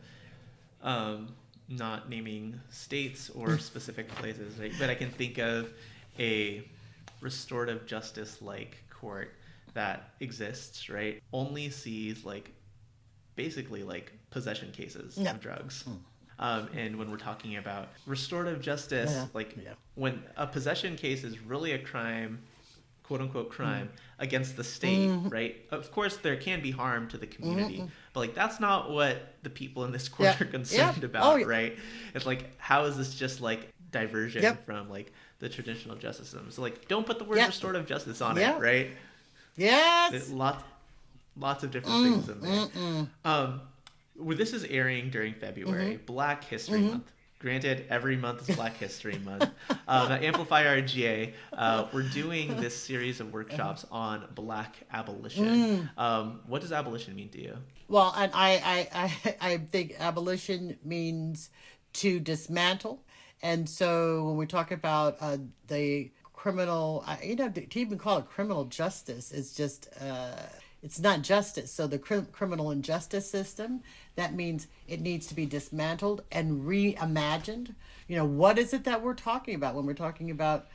Speaker 1: not naming states or specific places, right? But I can think of a restorative justice-like court that exists, right? Only sees basically possession cases of drugs. And when we're talking about restorative justice, when a possession case is really a crime, quote unquote crime, against the state, right? Of course, there can be harm to the community, but that's not what the people in this court are concerned about, right? It's how is this just diversion from the traditional justice system? So don't put the word restorative justice on it, right?
Speaker 3: Yes.
Speaker 1: There's lots of different things in there. This is airing during February, Black History Month. Granted, every month is Black History Month. At Amplify RGA, we're doing this series of workshops on Black abolition. What does abolition mean to you?
Speaker 3: Well, and I think abolition means to dismantle. And so when we talk about the criminal, to even call it criminal justice is just... it's not justice. So the criminal and justice system, that means it needs to be dismantled and reimagined. What is it that we're talking about when we're talking about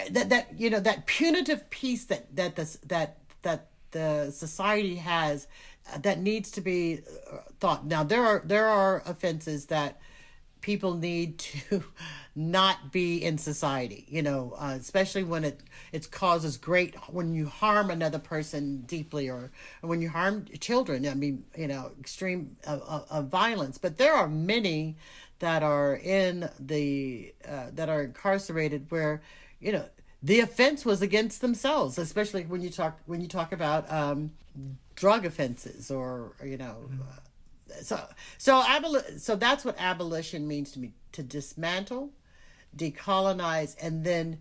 Speaker 3: that punitive piece that the society has that needs to be thought. Now there are offenses that people need to not be in society, especially when it causes when you harm another person deeply, or when you harm children. I mean, extreme violence. But there are many that are that are incarcerated where, the offense was against themselves, especially when you talk about drug offenses or So that's what abolition means to me: to dismantle, decolonize, and then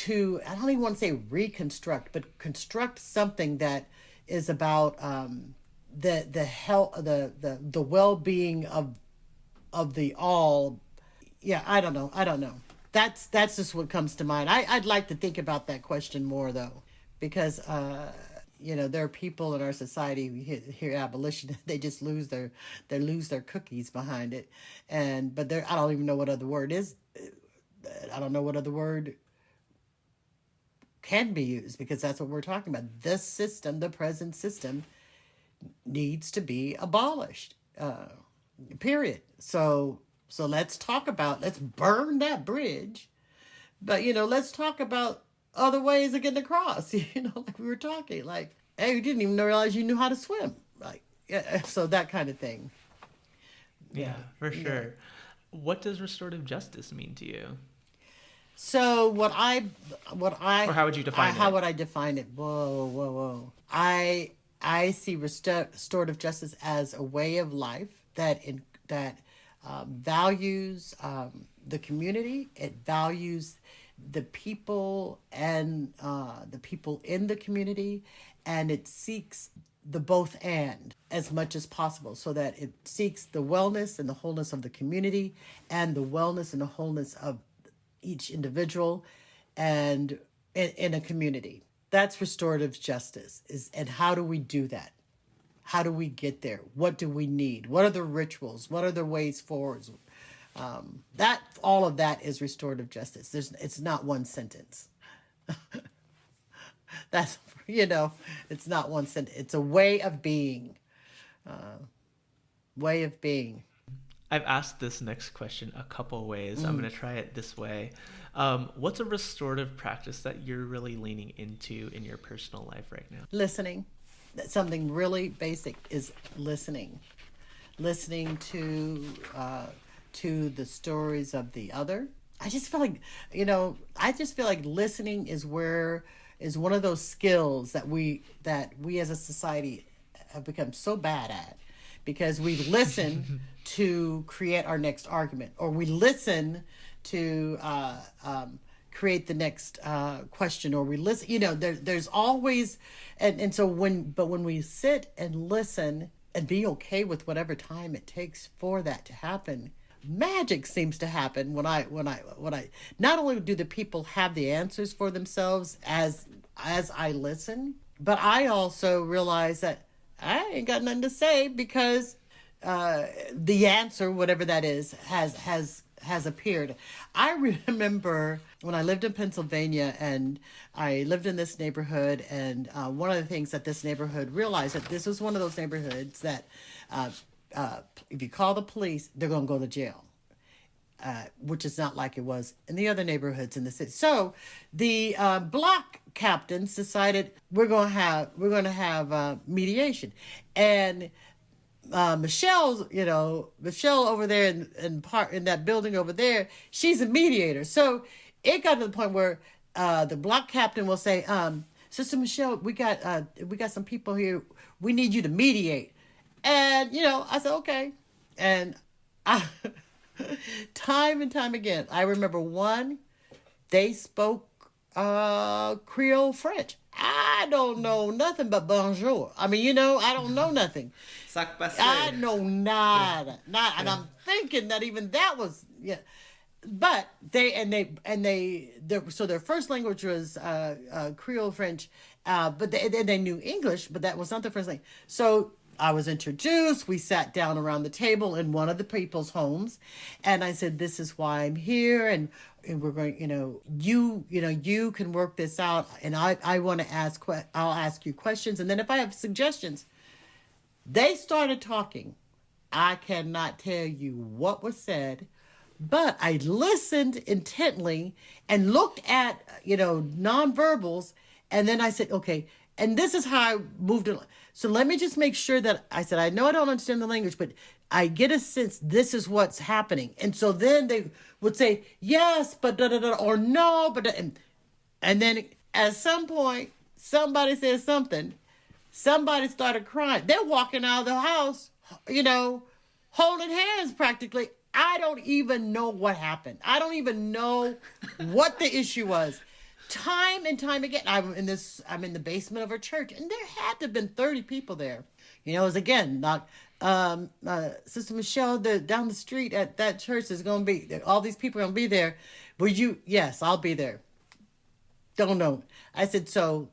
Speaker 3: to, I don't even want to say reconstruct, but construct something that is about the health, the well-being of the all. Yeah, I don't know. That's just what comes to mind. I'd like to think about that question more though, because there are people in our society who hear abolition, they just lose their cookies behind it, but I don't even know what other word is. I don't know what other word can be used, because that's what we're talking about. This system, the present system, needs to be abolished. Period. So let's burn that bridge, but let's talk about other ways of getting across. Like we were talking, like, hey, you didn't even realize you knew how to swim, like, yeah, so that kind of thing.
Speaker 1: Yeah, for sure. Yeah. What does restorative justice mean to you?
Speaker 3: So or how would you define it? How would I define it? Whoa. I see restorative justice as a way of life that values the community. It values the people and the people in the community, and it seeks the both and as much as possible, so that it seeks the wellness and the wholeness of the community and the wellness and the wholeness of each individual and in a community. That's restorative justice. And how do we do that? How do we get there? What do we need? What are the rituals? What are the ways forward? All of that is restorative justice. It's not one sentence. It's not one sentence. It's a way of being.
Speaker 1: I've asked this next question a couple ways. I'm going to try it this way. What's a restorative practice that you're really leaning into in your personal life right now?
Speaker 3: Listening. Something really basic is listening. Listening to the stories of the other. I just feel like listening is one of those skills that we as a society have become so bad at, because we listen to create our next argument, or we listen to create the next question, or we listen. There's always, and so when we sit and listen and be okay with whatever time it takes for that to happen, magic seems to happen when I not only do the people have the answers for themselves as I listen, but I also realize that I ain't got nothing to say, because the answer, whatever that is, has appeared. I remember when I lived in Pennsylvania, and I lived in this neighborhood, and one of the things that this neighborhood realized, that this was one of those neighborhoods that if you call the police, they're going to go to jail, which is not like it was in the other neighborhoods in the city. So the block captains decided we're going to have mediation, and Michelle over there in that building over there, she's a mediator. So it got to the point where the block captain will say, Sister Michelle, we got some people here. We need you to mediate. And, I said, okay. And time and time again, I remember they spoke Creole French. I don't know nothing but bonjour. I mean, I don't know nothing. I know nada. And I'm thinking that even that was, yeah. But so their first language was Creole French, but they knew English, but that was not their first language. So I was introduced. We sat down around the table in one of the people's homes, and I said, "This is why I'm here, and we're going. You can work this out, and I want to ask. I'll ask you questions, and then if I have suggestions." They started talking. I cannot tell you what was said, but I listened intently and looked at nonverbals, and then I said, "Okay." And this is how I moved it. So let me just make sure that I said, I know I don't understand the language, but I get a sense this is what's happening. And so then they would say, yes, but da-da-da, or no, but and then at some point, somebody said something. Somebody started crying. They're walking out of the house, holding hands practically. I don't even know what happened. I don't even know what the issue was. Time and time again. I'm in the basement of a church, and there had to have been 30 people there. You know, it was again not Sister Michelle, down the street at that church is going to be, all these people are going to be there. Will you? Yes, I'll be there. Don't know. I said, so,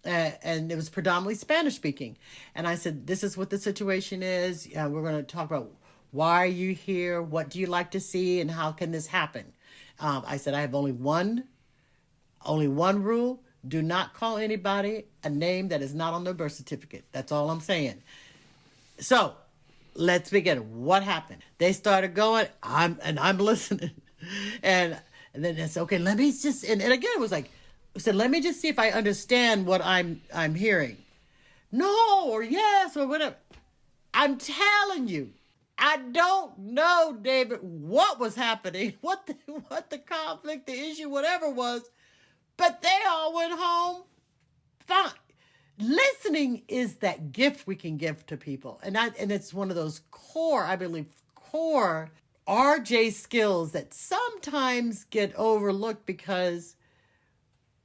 Speaker 3: and it was predominantly Spanish speaking. And I said, this is what the situation is. We're going to talk about why are you here? What do you like to see? And how can this happen? I said, I have only one rule. Do not call anybody a name that is not on their birth certificate. That's all I'm saying. So let's begin. What happened? They started going, I'm listening. And then it's okay, let me just, and again, it was like, I said, let me just see if I understand what I'm hearing. No, or yes, or whatever. I'm telling you, I don't know, David, what was happening, what the conflict, the issue, whatever was, but they all went home fine. Listening is that gift we can give to people. And it's one of those core RJ skills that sometimes get overlooked because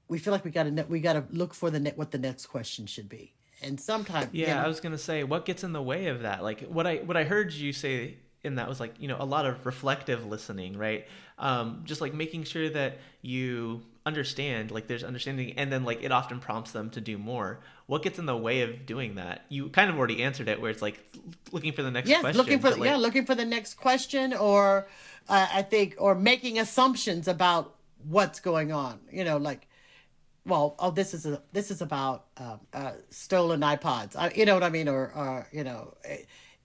Speaker 3: we feel like we got to look for what the next question should be. And sometimes,
Speaker 1: I was gonna say, what gets in the way of that? Like what I heard you say in that was like, a lot of reflective listening, right? Just like making sure that you understand, like there's understanding, and then like it often prompts them to do more. What gets in the way of doing that? You kind of already answered it, where it's like looking for the next question.
Speaker 3: Looking for the next question, or I think, or making assumptions about what's going on. This is about stolen iPods. You know what I mean? Or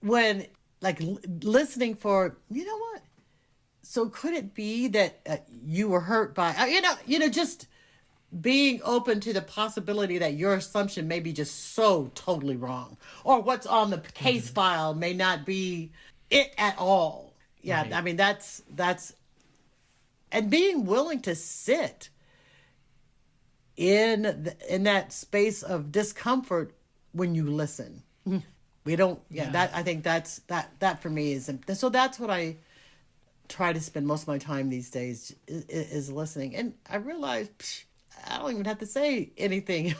Speaker 3: when like listening for, what? So could it be that you were hurt by, just being open to the possibility that your assumption may be just so totally wrong, or what's on the case file may not be it at all. Yeah, right. I mean, that's, and being willing to sit in that space of discomfort when you listen. We don't, I think that for me is, so that's what I try to spend most of my time these days is listening. And I realize I don't even have to say anything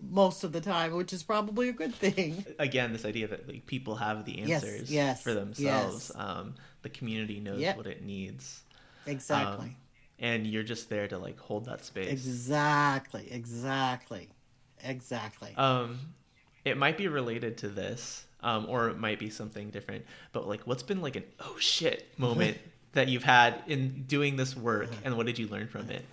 Speaker 3: most of the time, which is probably a good thing.
Speaker 1: Again, this idea that like people have the answers for themselves. The community knows what it needs.
Speaker 3: Exactly.
Speaker 1: And you're just there to like hold that space.
Speaker 3: Exactly.
Speaker 1: It might be related to this, or it might be something different, but like what's been like an oh shit moment that you've had in doing this work, and what did you learn from it?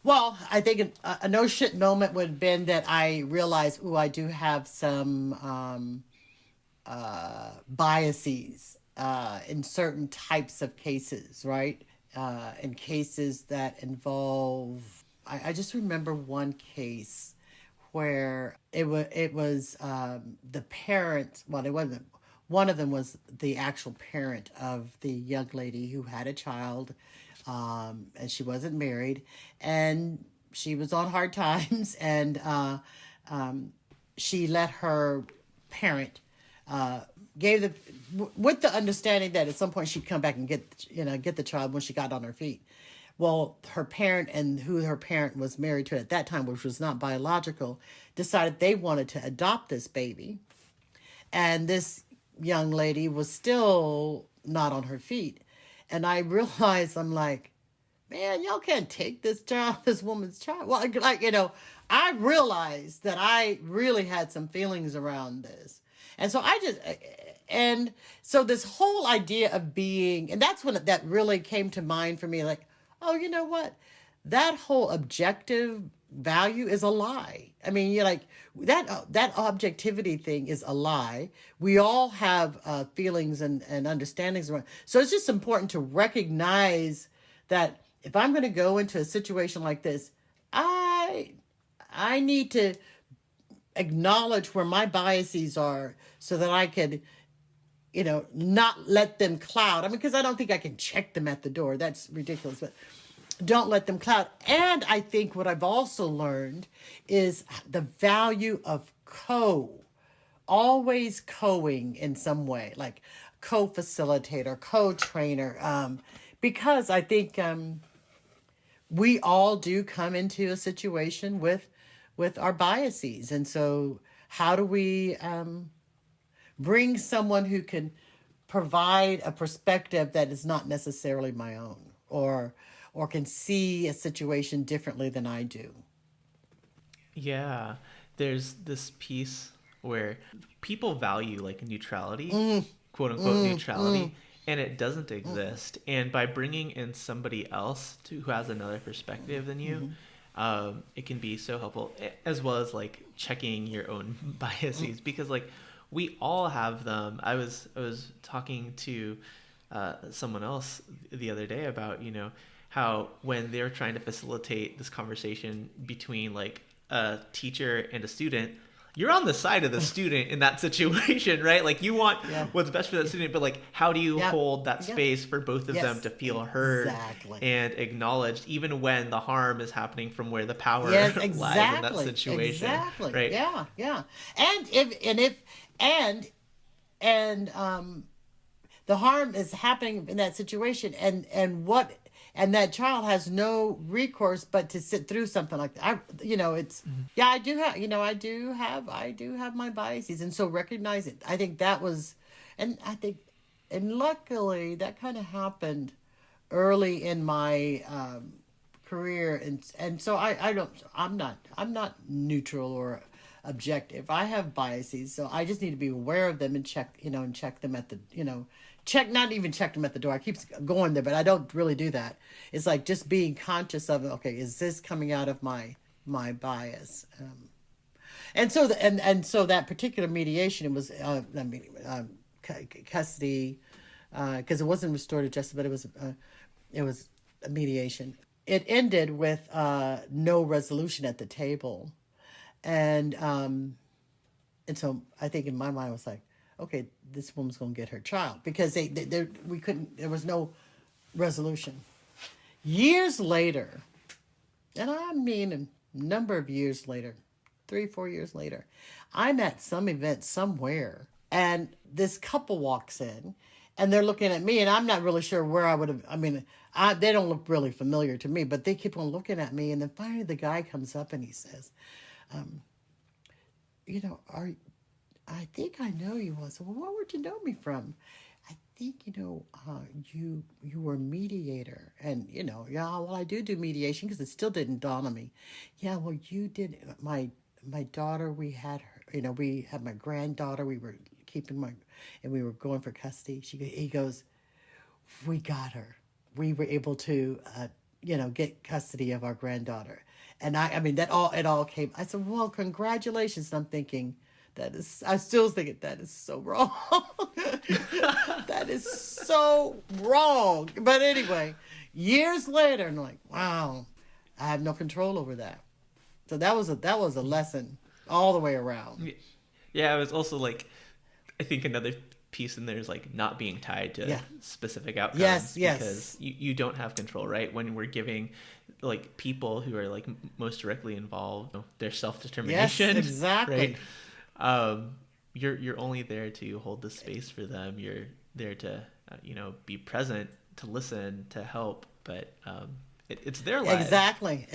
Speaker 3: Well, I think a no shit moment would have been that I realized, I do have some biases in certain types of cases, right? In cases that involve, I just remember one case where it was the parent. Well, it wasn't. One of them was the actual parent of the young lady who had a child, and she wasn't married, and she was on hard times, and she let her parent with the understanding that at some point she'd come back and get the child when she got on her feet. Well, her parent and who her parent was married to at that time, which was not biological, decided they wanted to adopt this baby. And this young lady was still not on her feet. And I realized, I'm like, man, y'all can't take this woman's child. Well, I realized that I really had some feelings around this. And so this whole idea of being, and that's when that really came to mind for me, like, oh, you know what? That whole objective value is a lie. I mean, you're like, that objectivity thing is a lie. We all have feelings and understandings around. So it's just important to recognize that if I'm going to go into a situation like this, I need to acknowledge where my biases are so that I could, not let them cloud. I mean, because I don't think I can check them at the door. That's ridiculous, but don't let them cloud. And I think what I've also learned is the value of always co-ing in some way, like co-facilitator, co-trainer, because I think we all do come into a situation with our biases. And so how do we bring someone who can provide a perspective that is not necessarily my own, or can see a situation differently than I do?
Speaker 1: Yeah, there's this piece where people value like neutrality, quote unquote neutrality, and it doesn't exist. And by bringing in somebody else who has another perspective than you, it can be so helpful, as well as like checking your own biases, because like we all have them. I was talking to someone else the other day about, you know, how when they're trying to facilitate this conversation between like a teacher and a student, you're on the side of the student in that situation, right? Like you want what's best for that student, but like how do you hold that space for both of them to feel heard and acknowledged, even when the harm is happening from where the power lies in that situation? Right?
Speaker 3: Yeah. And the harm is happening in that situation, and that child has no recourse but to sit through something like that. I do have my biases, and so recognize it. I think that was, and luckily that kind of happened early in my career, and so I'm not neutral or objective. I have biases, so I just need to be aware of them and check them at the, not even check them at the door. I keep going there, but I don't really do that. It's like just being conscious of, okay, is this coming out of my bias? And so that particular mediation, it was custody, because it wasn't restorative justice, but it was a mediation. It ended with no resolution at the table, and so I think in my mind I was like, okay, this woman's going to get her child, because there was no resolution. Years later, and I mean a number of years later, 3-4 years later, I'm at some event somewhere, and this couple walks in, and they're looking at me, and I'm not really sure where I would have, they don't look really familiar to me, but they keep on looking at me, and then finally the guy comes up and he says, I think I know you. I said, well, where would you know me from? I think, you were a mediator. And, I do mediation, because it still didn't dawn on me. Yeah, well, you did. My daughter, we had her, we had my granddaughter. We were and we were going for custody. He goes, we got her. We were able to, get custody of our granddaughter. And it all came. I said, well, congratulations. And I'm thinking, I still think that is so wrong. That is so wrong. But anyway, years later, I'm like, wow, I have no control over that. So that was a lesson all the way around.
Speaker 1: Yeah, it was also like, I think another piece in there is like not being tied to specific outcomes.
Speaker 3: Yes.
Speaker 1: Because you don't have control, right? When we're giving like people who are like most directly involved their self-determination.
Speaker 3: Yes, exactly.
Speaker 1: Right? You're only there to hold the space for them. You're there to be present, to listen, to help, but it's their lives.
Speaker 3: Exactly.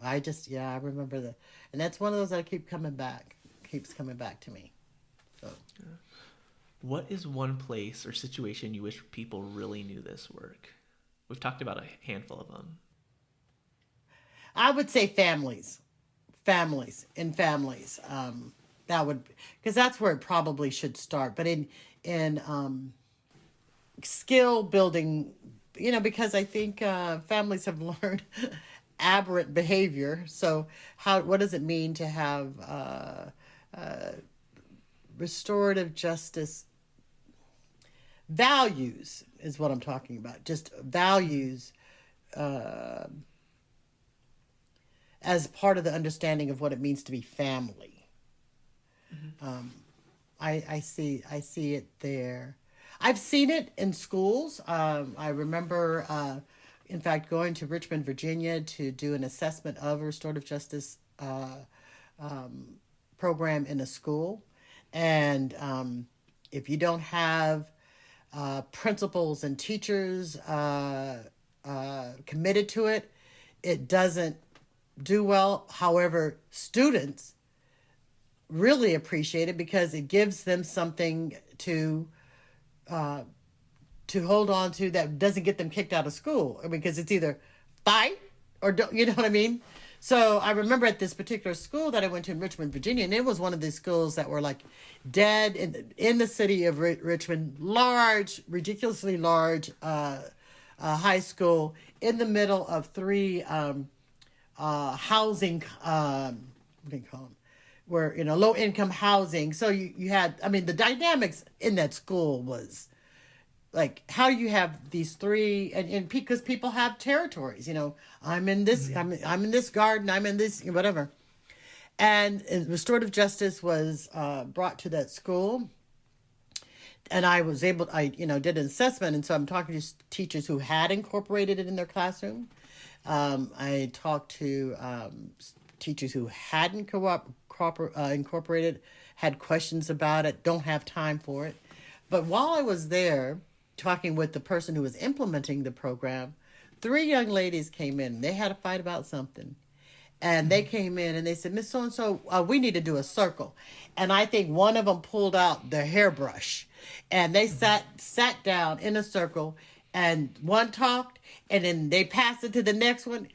Speaker 3: I remember that, and that's one of those that keeps coming back to me. So.
Speaker 1: What is one place or situation you wish people really knew this work? We've talked about a handful of them.
Speaker 3: I would say families. That would, because that's where it probably should start. But in skill building, because I think families have learned aberrant behavior. So what does it mean to have restorative justice values is what I'm talking about. Just values as part of the understanding of what it means to be family. Mm-hmm. I see it there. I've seen it in schools. I remember, in fact, going to Richmond, Virginia to do an assessment of a restorative justice program in a school. And if you don't have principals and teachers committed to it, it doesn't do well. However, students really appreciate it because it gives them something to hold on to that doesn't get them kicked out of school. I mean, because it's either fight or don't, you know what I mean? So I remember at this particular school that I went to in Richmond, Virginia, and it was one of these schools that were like dead in the city of Richmond, large, ridiculously large high school in the middle of three housing, what do you call them? Where, low income housing. So you had, I mean, the dynamics in that school was like how you have these three, and because people have territories, I'm in this, I'm in this garden, I'm in this, whatever. And restorative justice was brought to that school. And I did an assessment. And so I'm talking to teachers who had incorporated it in their classroom. I talked to teachers who hadn't incorporated, had questions about it, don't have time for it. But while I was there talking with the person who was implementing the program, 3 young ladies came in. They had a fight about something. And they came in and they said, Miss So-and-so, we need to do a circle. And I think one of them pulled out their hairbrush. And they sat down in a circle, and one talked, and then they passed it to the next one.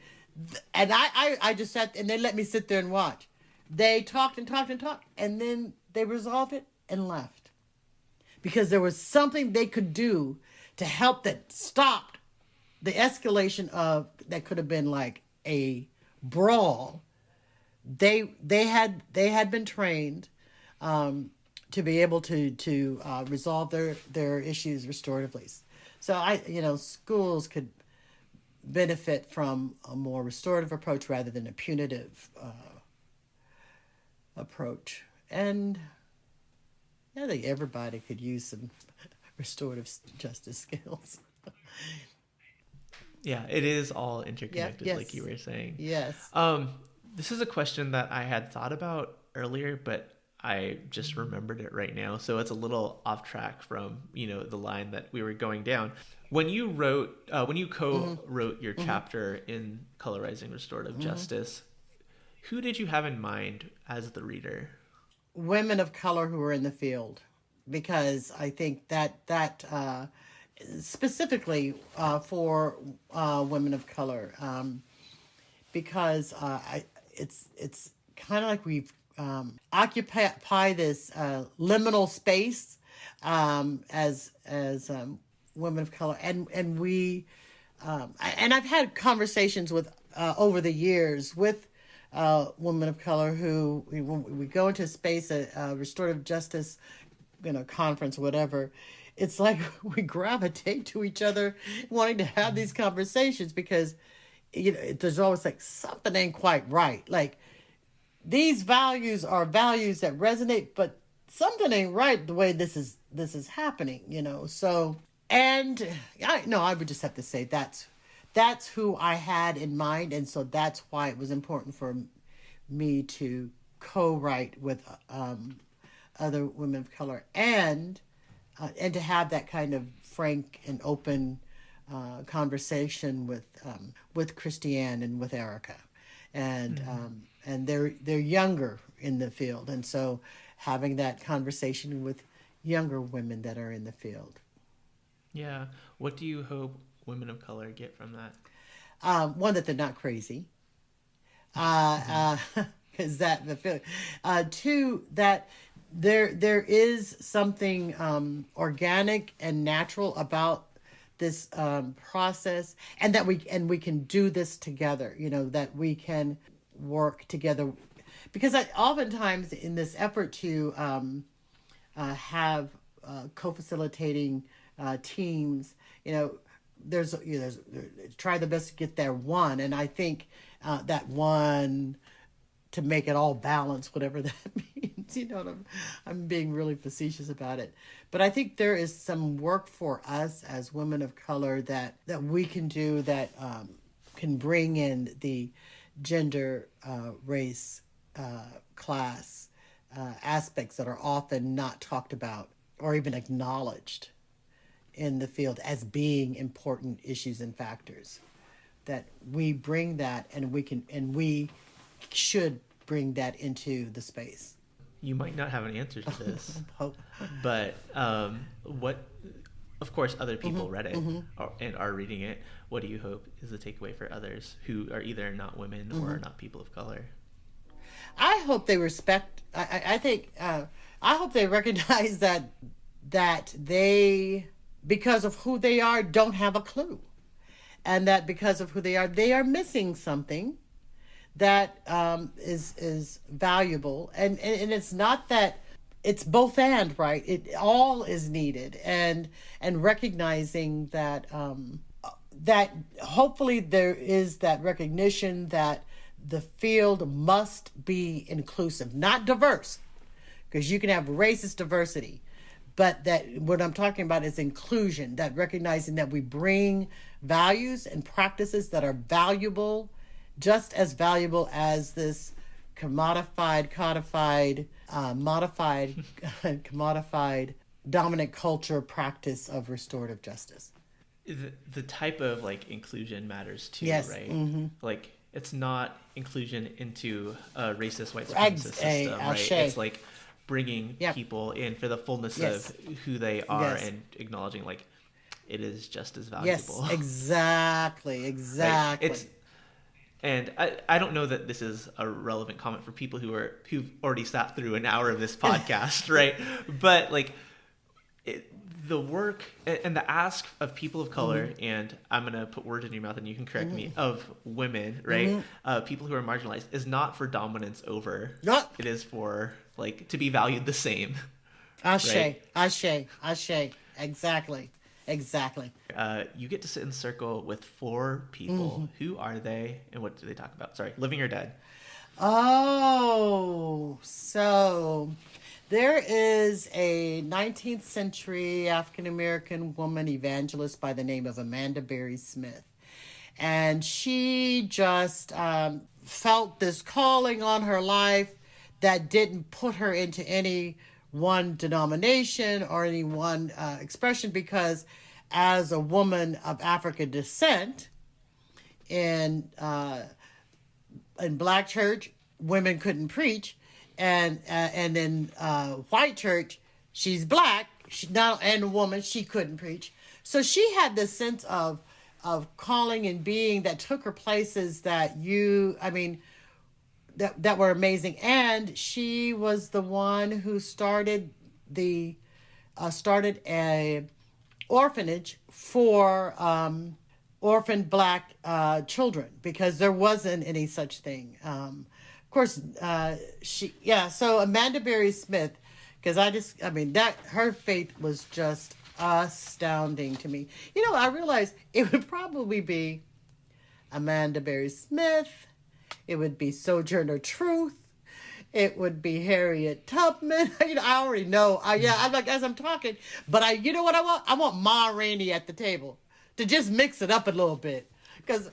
Speaker 3: And I just sat, and they let me sit there and watch. They talked and talked and talked, and then they resolved it and left. Because there was something they could do to help that stopped the escalation of, that could have been like a brawl. They had been trained to be able to resolve their issues restoratively. So schools could benefit from a more restorative approach rather than a punitive approach. And I think everybody could use some restorative justice skills.
Speaker 1: Yeah, it is all interconnected,
Speaker 3: yes.
Speaker 1: like you were saying.
Speaker 3: Yes.
Speaker 1: This is a question that I had thought about earlier, but I just remembered it right now. So it's a little off track from, the line that we were going down. When you co-wrote your chapter in Colorizing Restorative Justice, who did you have in mind as the reader?
Speaker 3: Women of color who are in the field, because I think that specifically for women of color, because it's kind of like we've occupy this liminal space as women of color, and we and I've had conversations with over the years with women of color who we go into a space, a restorative justice, conference, whatever. It's like we gravitate to each other, wanting to have these conversations because, there's always like something ain't quite right. Like these values are values that resonate, but something ain't right the way this is happening. So, and I would just have to say that's who I had in mind. And so that's why it was important for me to co-write with other women of color and to have that kind of frank and open conversation with Christiane and with Erica. And and they're younger in the field. And so having that conversation with younger women that are in the field.
Speaker 1: Yeah. What do you hope women of color get from that?
Speaker 3: One, that they're not crazy. Because that the feeling. 2, that there is something organic and natural about this process, and that we can do this together. That we can work together, because oftentimes in this effort to have co-facilitating teams, there's try the best to get there one, and I think that one, to make it all balanced, whatever that means. I'm being really facetious about it, but I think there is some work for us as women of color that we can do that can bring in the gender, race, class aspects that are often not talked about or even acknowledged in the field as being important issues and factors. That we bring that, and we should bring that into the space.
Speaker 1: You might not have an answer to this, but what, of course, other people read it and are reading it. What do you hope is the takeaway for others who are either not women or are not people of color?
Speaker 3: I hope they respect. I think I hope they recognize that they, because of who they are, don't have a clue, and that because of who they are missing something that is valuable. And it's not that it's both and, right? It all is needed, and recognizing that that hopefully there is that recognition that the field must be inclusive, not diverse, because you can have racist diversity, but that what I'm talking about is inclusion, that recognizing that we bring values and practices that are valuable, just as valuable as this commodified, codified, modified, commodified dominant culture practice of restorative justice.
Speaker 1: The type of like inclusion matters too,
Speaker 3: yes.
Speaker 1: Right? Like it's not inclusion into a racist white supremacist system, right? It's like bringing people in for the fullness of who they are and acknowledging like it is just as valuable.
Speaker 3: Yes, exactly.
Speaker 1: Right? And I don't know that this is a relevant comment for people who've already sat through an hour of this podcast, right? But like the work and the ask of people of color, and I'm going to put words in your mouth and you can correct me, of women, right? People who are marginalized is not for dominance over. It is for like to be valued the same.
Speaker 3: Ashe,
Speaker 1: right?
Speaker 3: ashe. Exactly.
Speaker 1: You get to sit in a circle with 4 people. Who are they and what do they talk about? Sorry, living or dead?
Speaker 3: Oh, so there is a 19th century African-American woman evangelist by the name of Amanda Berry Smith. And she just felt this calling on her life that didn't put her into any one denomination or any one expression, because as a woman of African descent in Black church, women couldn't preach, and in white church, she's Black, and a woman, she couldn't preach. So she had this sense of calling and being that took her places that that were amazing. And she was the one who started a orphanage for orphan Black children, because there wasn't any such thing. Of course, so Amanda Berry Smith, because her faith was just astounding to me. I realized it would probably be Amanda Berry Smith, it would be Sojourner Truth, it would be Harriet Tubman. I already know. I'm like, as I'm talking, but you know what I want? I want Ma Rainey at the table to just mix it up a little bit, because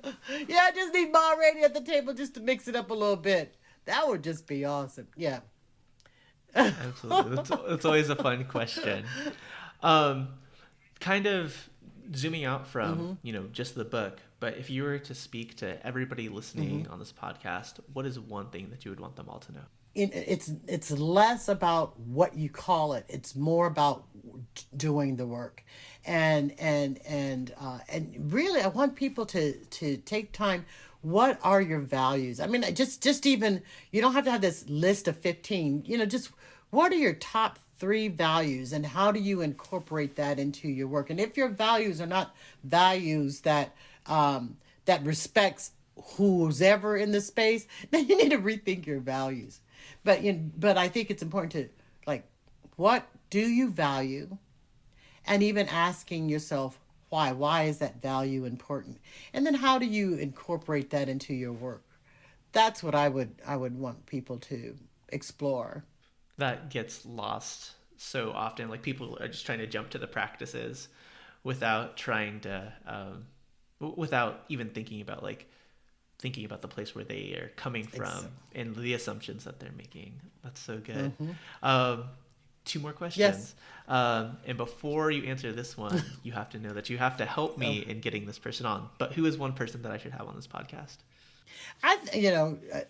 Speaker 3: I just need Ma Rainey at the table just to mix it up a little bit. That would just be awesome. Yeah.
Speaker 1: Absolutely. It's always a fun question. Kind of zooming out from, just the book, but if you were to speak to everybody listening on this podcast, what is one thing that you would want them all to know?
Speaker 3: It's less about what you call it. It's more about doing the work. And really, I want people to take time. What are your values? Just even, you don't have to have this list of 15, just what are your top 3 values, and how do you incorporate that into your work? And if your values are not values that respects who's ever in the space, then you need to rethink your values. But I think it's important to, what do you value? And even asking yourself, why is that value important? And then how do you incorporate that into your work? That's what I would want people to explore.
Speaker 1: That gets lost so often. Like, people are just trying to jump to the practices without trying to, without even thinking about the place where they are coming from and the assumptions that they're making. That's so good. 2 more questions.
Speaker 3: Yes.
Speaker 1: And before you answer this one, you have to know that you have to help me in getting this person on. But who is one person that I should have on this podcast?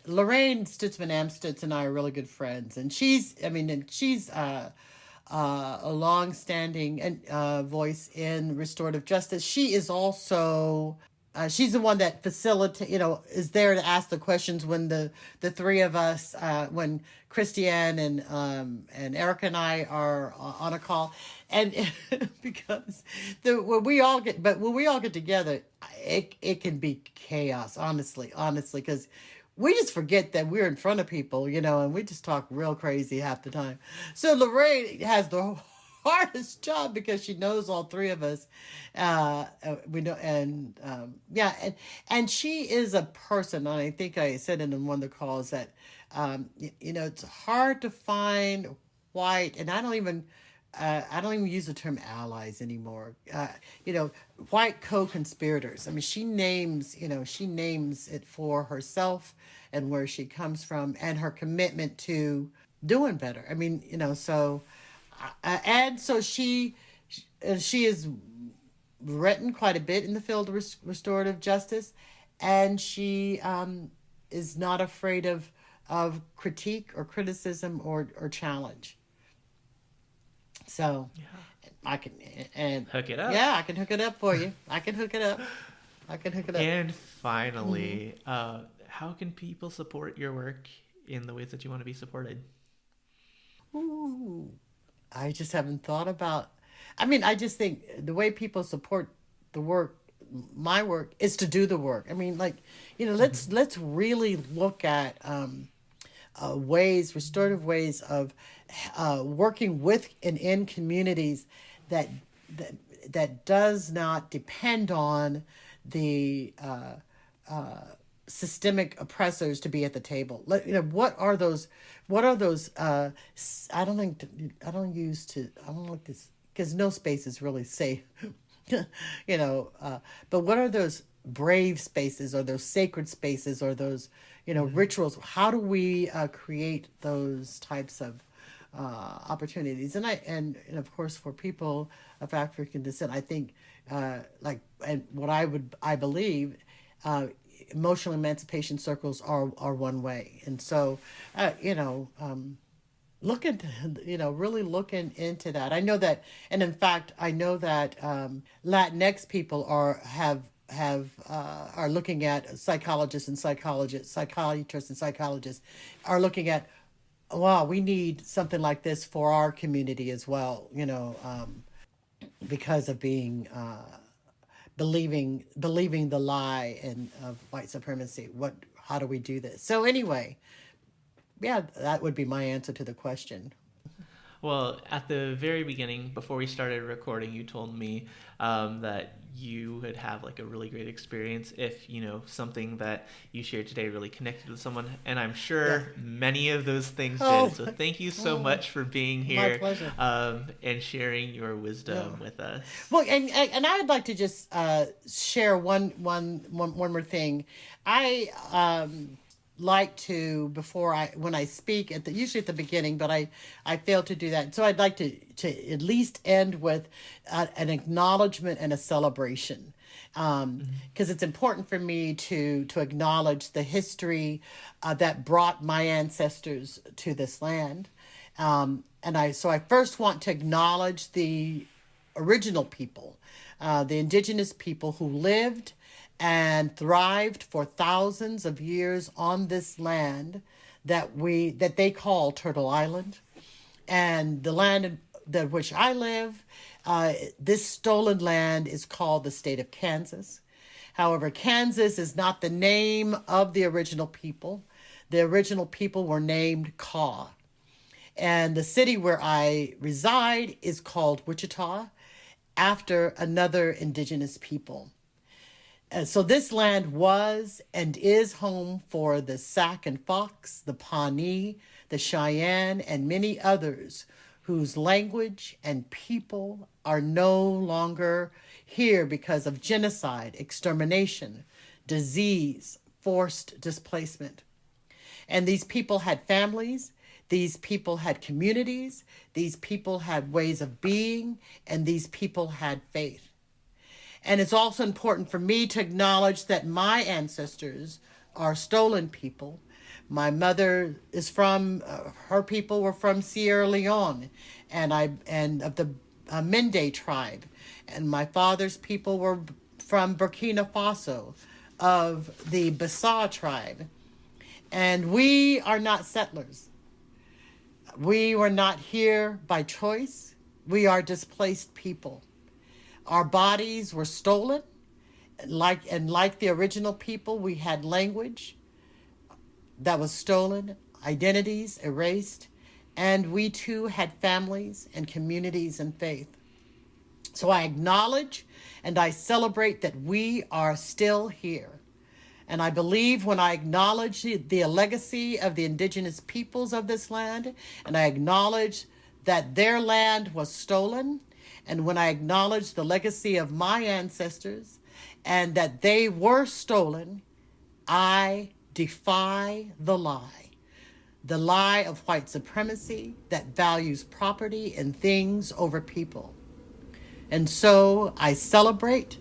Speaker 3: Lorraine Stutzman-Amstutz and I are really good friends, and she's a long-standing voice in restorative justice. She is also she's the one that is there to ask the questions when the three of us, when Christiane and Erica and I are on a call, and because when we all get together, it can be chaos, honestly, because we just forget that we're in front of people, and we just talk real crazy half the time. So Lorraine has the hardest job because she knows all three of us. We know, and she is a person, and I think I said in one of the calls that, it's hard to find white, and I don't even use the term allies anymore. White co-conspirators. I mean, she names it for herself and where she comes from and her commitment to doing better. I mean, and so she has written quite a bit in the field of restorative justice, and she is not afraid of critique or criticism or challenge. So I can
Speaker 1: hook it up.
Speaker 3: Yeah, I can hook it up for you. I can hook it up.
Speaker 1: And finally, how can people support your work in the ways that you want to be supported?
Speaker 3: Ooh, I just haven't thought about. I mean, I just think the way people support the work, my work, is to do the work. I mean, let's really look at restorative ways of working with and in communities that does not depend on the systemic oppressors to be at the table. What are those? I don't like this because no space is really safe. But what are those brave spaces or those sacred spaces or those rituals? How do we create those types of opportunities? And of course for people of African descent, I think I believe emotional emancipation circles are one way. And so really looking into that. I know that, and in fact I know that Latinx people are looking at psychiatrists and psychologists are looking at, wow, we need something like this for our community as well, because of being believing the lie of white supremacy. How do we do this? So anyway, yeah, that would be my answer to the question.
Speaker 1: Well, at the very beginning, before we started recording, you told me that you would have a really great experience if, something that you shared today really connected with someone. And I'm sure many of those things did. So thank you so much for being here.
Speaker 3: My pleasure.
Speaker 1: And sharing your wisdom with us.
Speaker 3: Well, and I would like to just share one more thing. I like to, when I speak usually at the beginning, but I fail to do that. So I'd like to at least end with an acknowledgement and a celebration, because it's important for me to acknowledge the history that brought my ancestors to this land. So I first want to acknowledge the original people, the indigenous people who lived and thrived for thousands of years on this land that they call Turtle Island. And the land in which I live, this stolen land is called the state of Kansas. However, Kansas is not the name of the original people. The original people were named Kaw. And the city where I reside is called Wichita, after another indigenous people. So this land was and is home for the Sac and Fox, the Pawnee, the Cheyenne, and many others whose language and people are no longer here because of genocide, extermination, disease, forced displacement. And these people had families. These people had communities, these people had ways of being, and these people had faith. And it's also important for me to acknowledge that my ancestors are stolen people. My mother is from, her people were from Sierra Leone and of the Mende tribe. And my father's people were from Burkina Faso of the Bassa tribe. And we are not settlers. We were not here by choice. We are displaced people. Our bodies were stolen. Like the original people, we had language that was stolen, identities erased, and we too had families and communities and faith. So I acknowledge and I celebrate that we are still here. And I believe when I acknowledge the legacy of the indigenous peoples of this land, and I acknowledge that their land was stolen, and when I acknowledge the legacy of my ancestors and that they were stolen, I defy the lie of white supremacy that values property and things over people. And so I celebrate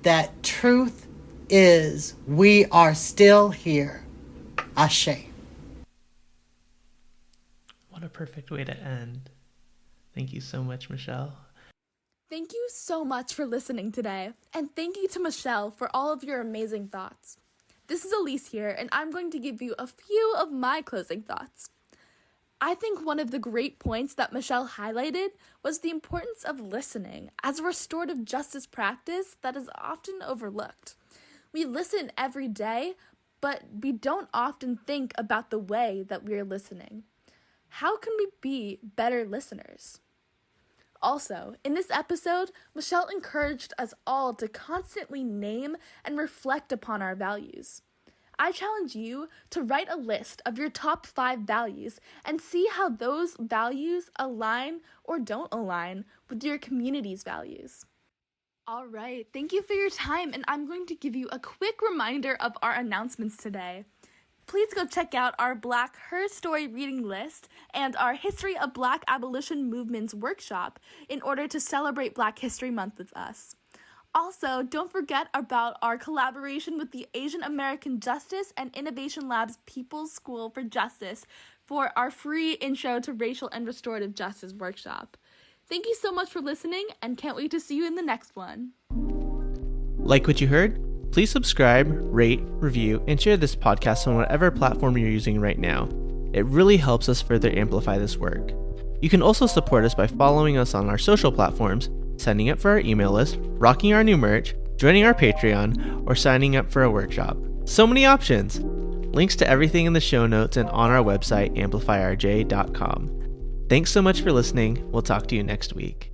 Speaker 3: that truth is we are still here. Ashe.
Speaker 1: What a perfect way to end. Thank you so much, Michelle.
Speaker 2: Thank you so much for listening today, and thank you to Michelle for all of your amazing thoughts. This is Elise here, and I'm going to give you a few of my closing thoughts. I think one of the great points that Michelle highlighted was the importance of listening as a restorative justice practice that is often overlooked. We listen every day, but we don't often think about the way that we are listening. How can we be better listeners? Also, in this episode, Michelle encouraged us all to constantly name and reflect upon our values. I challenge you to write a list of your top 5 values and see how those values align or don't align with your community's values. All right, thank you for your time, and I'm going to give you a quick reminder of our announcements today. Please go check out our Black Her Story reading list and our History of Black Abolition Movements workshop in order to celebrate Black History Month with us. Also, don't forget about our collaboration with the Asian American Justice and Innovation Lab's People's School for Justice for our free Intro to Racial and Restorative Justice workshop. Thank you so much for listening, and can't wait to see you in the next one.
Speaker 1: Like what you heard? Please subscribe, rate, review, and share this podcast on whatever platform you're using right now. It really helps us further amplify this work. You can also support us by following us on our social platforms, signing up for our email list, rocking our new merch, joining our Patreon, or signing up for a workshop. So many options! Links to everything in the show notes and on our website, amplifyrj.com. Thanks so much for listening. We'll talk to you next week.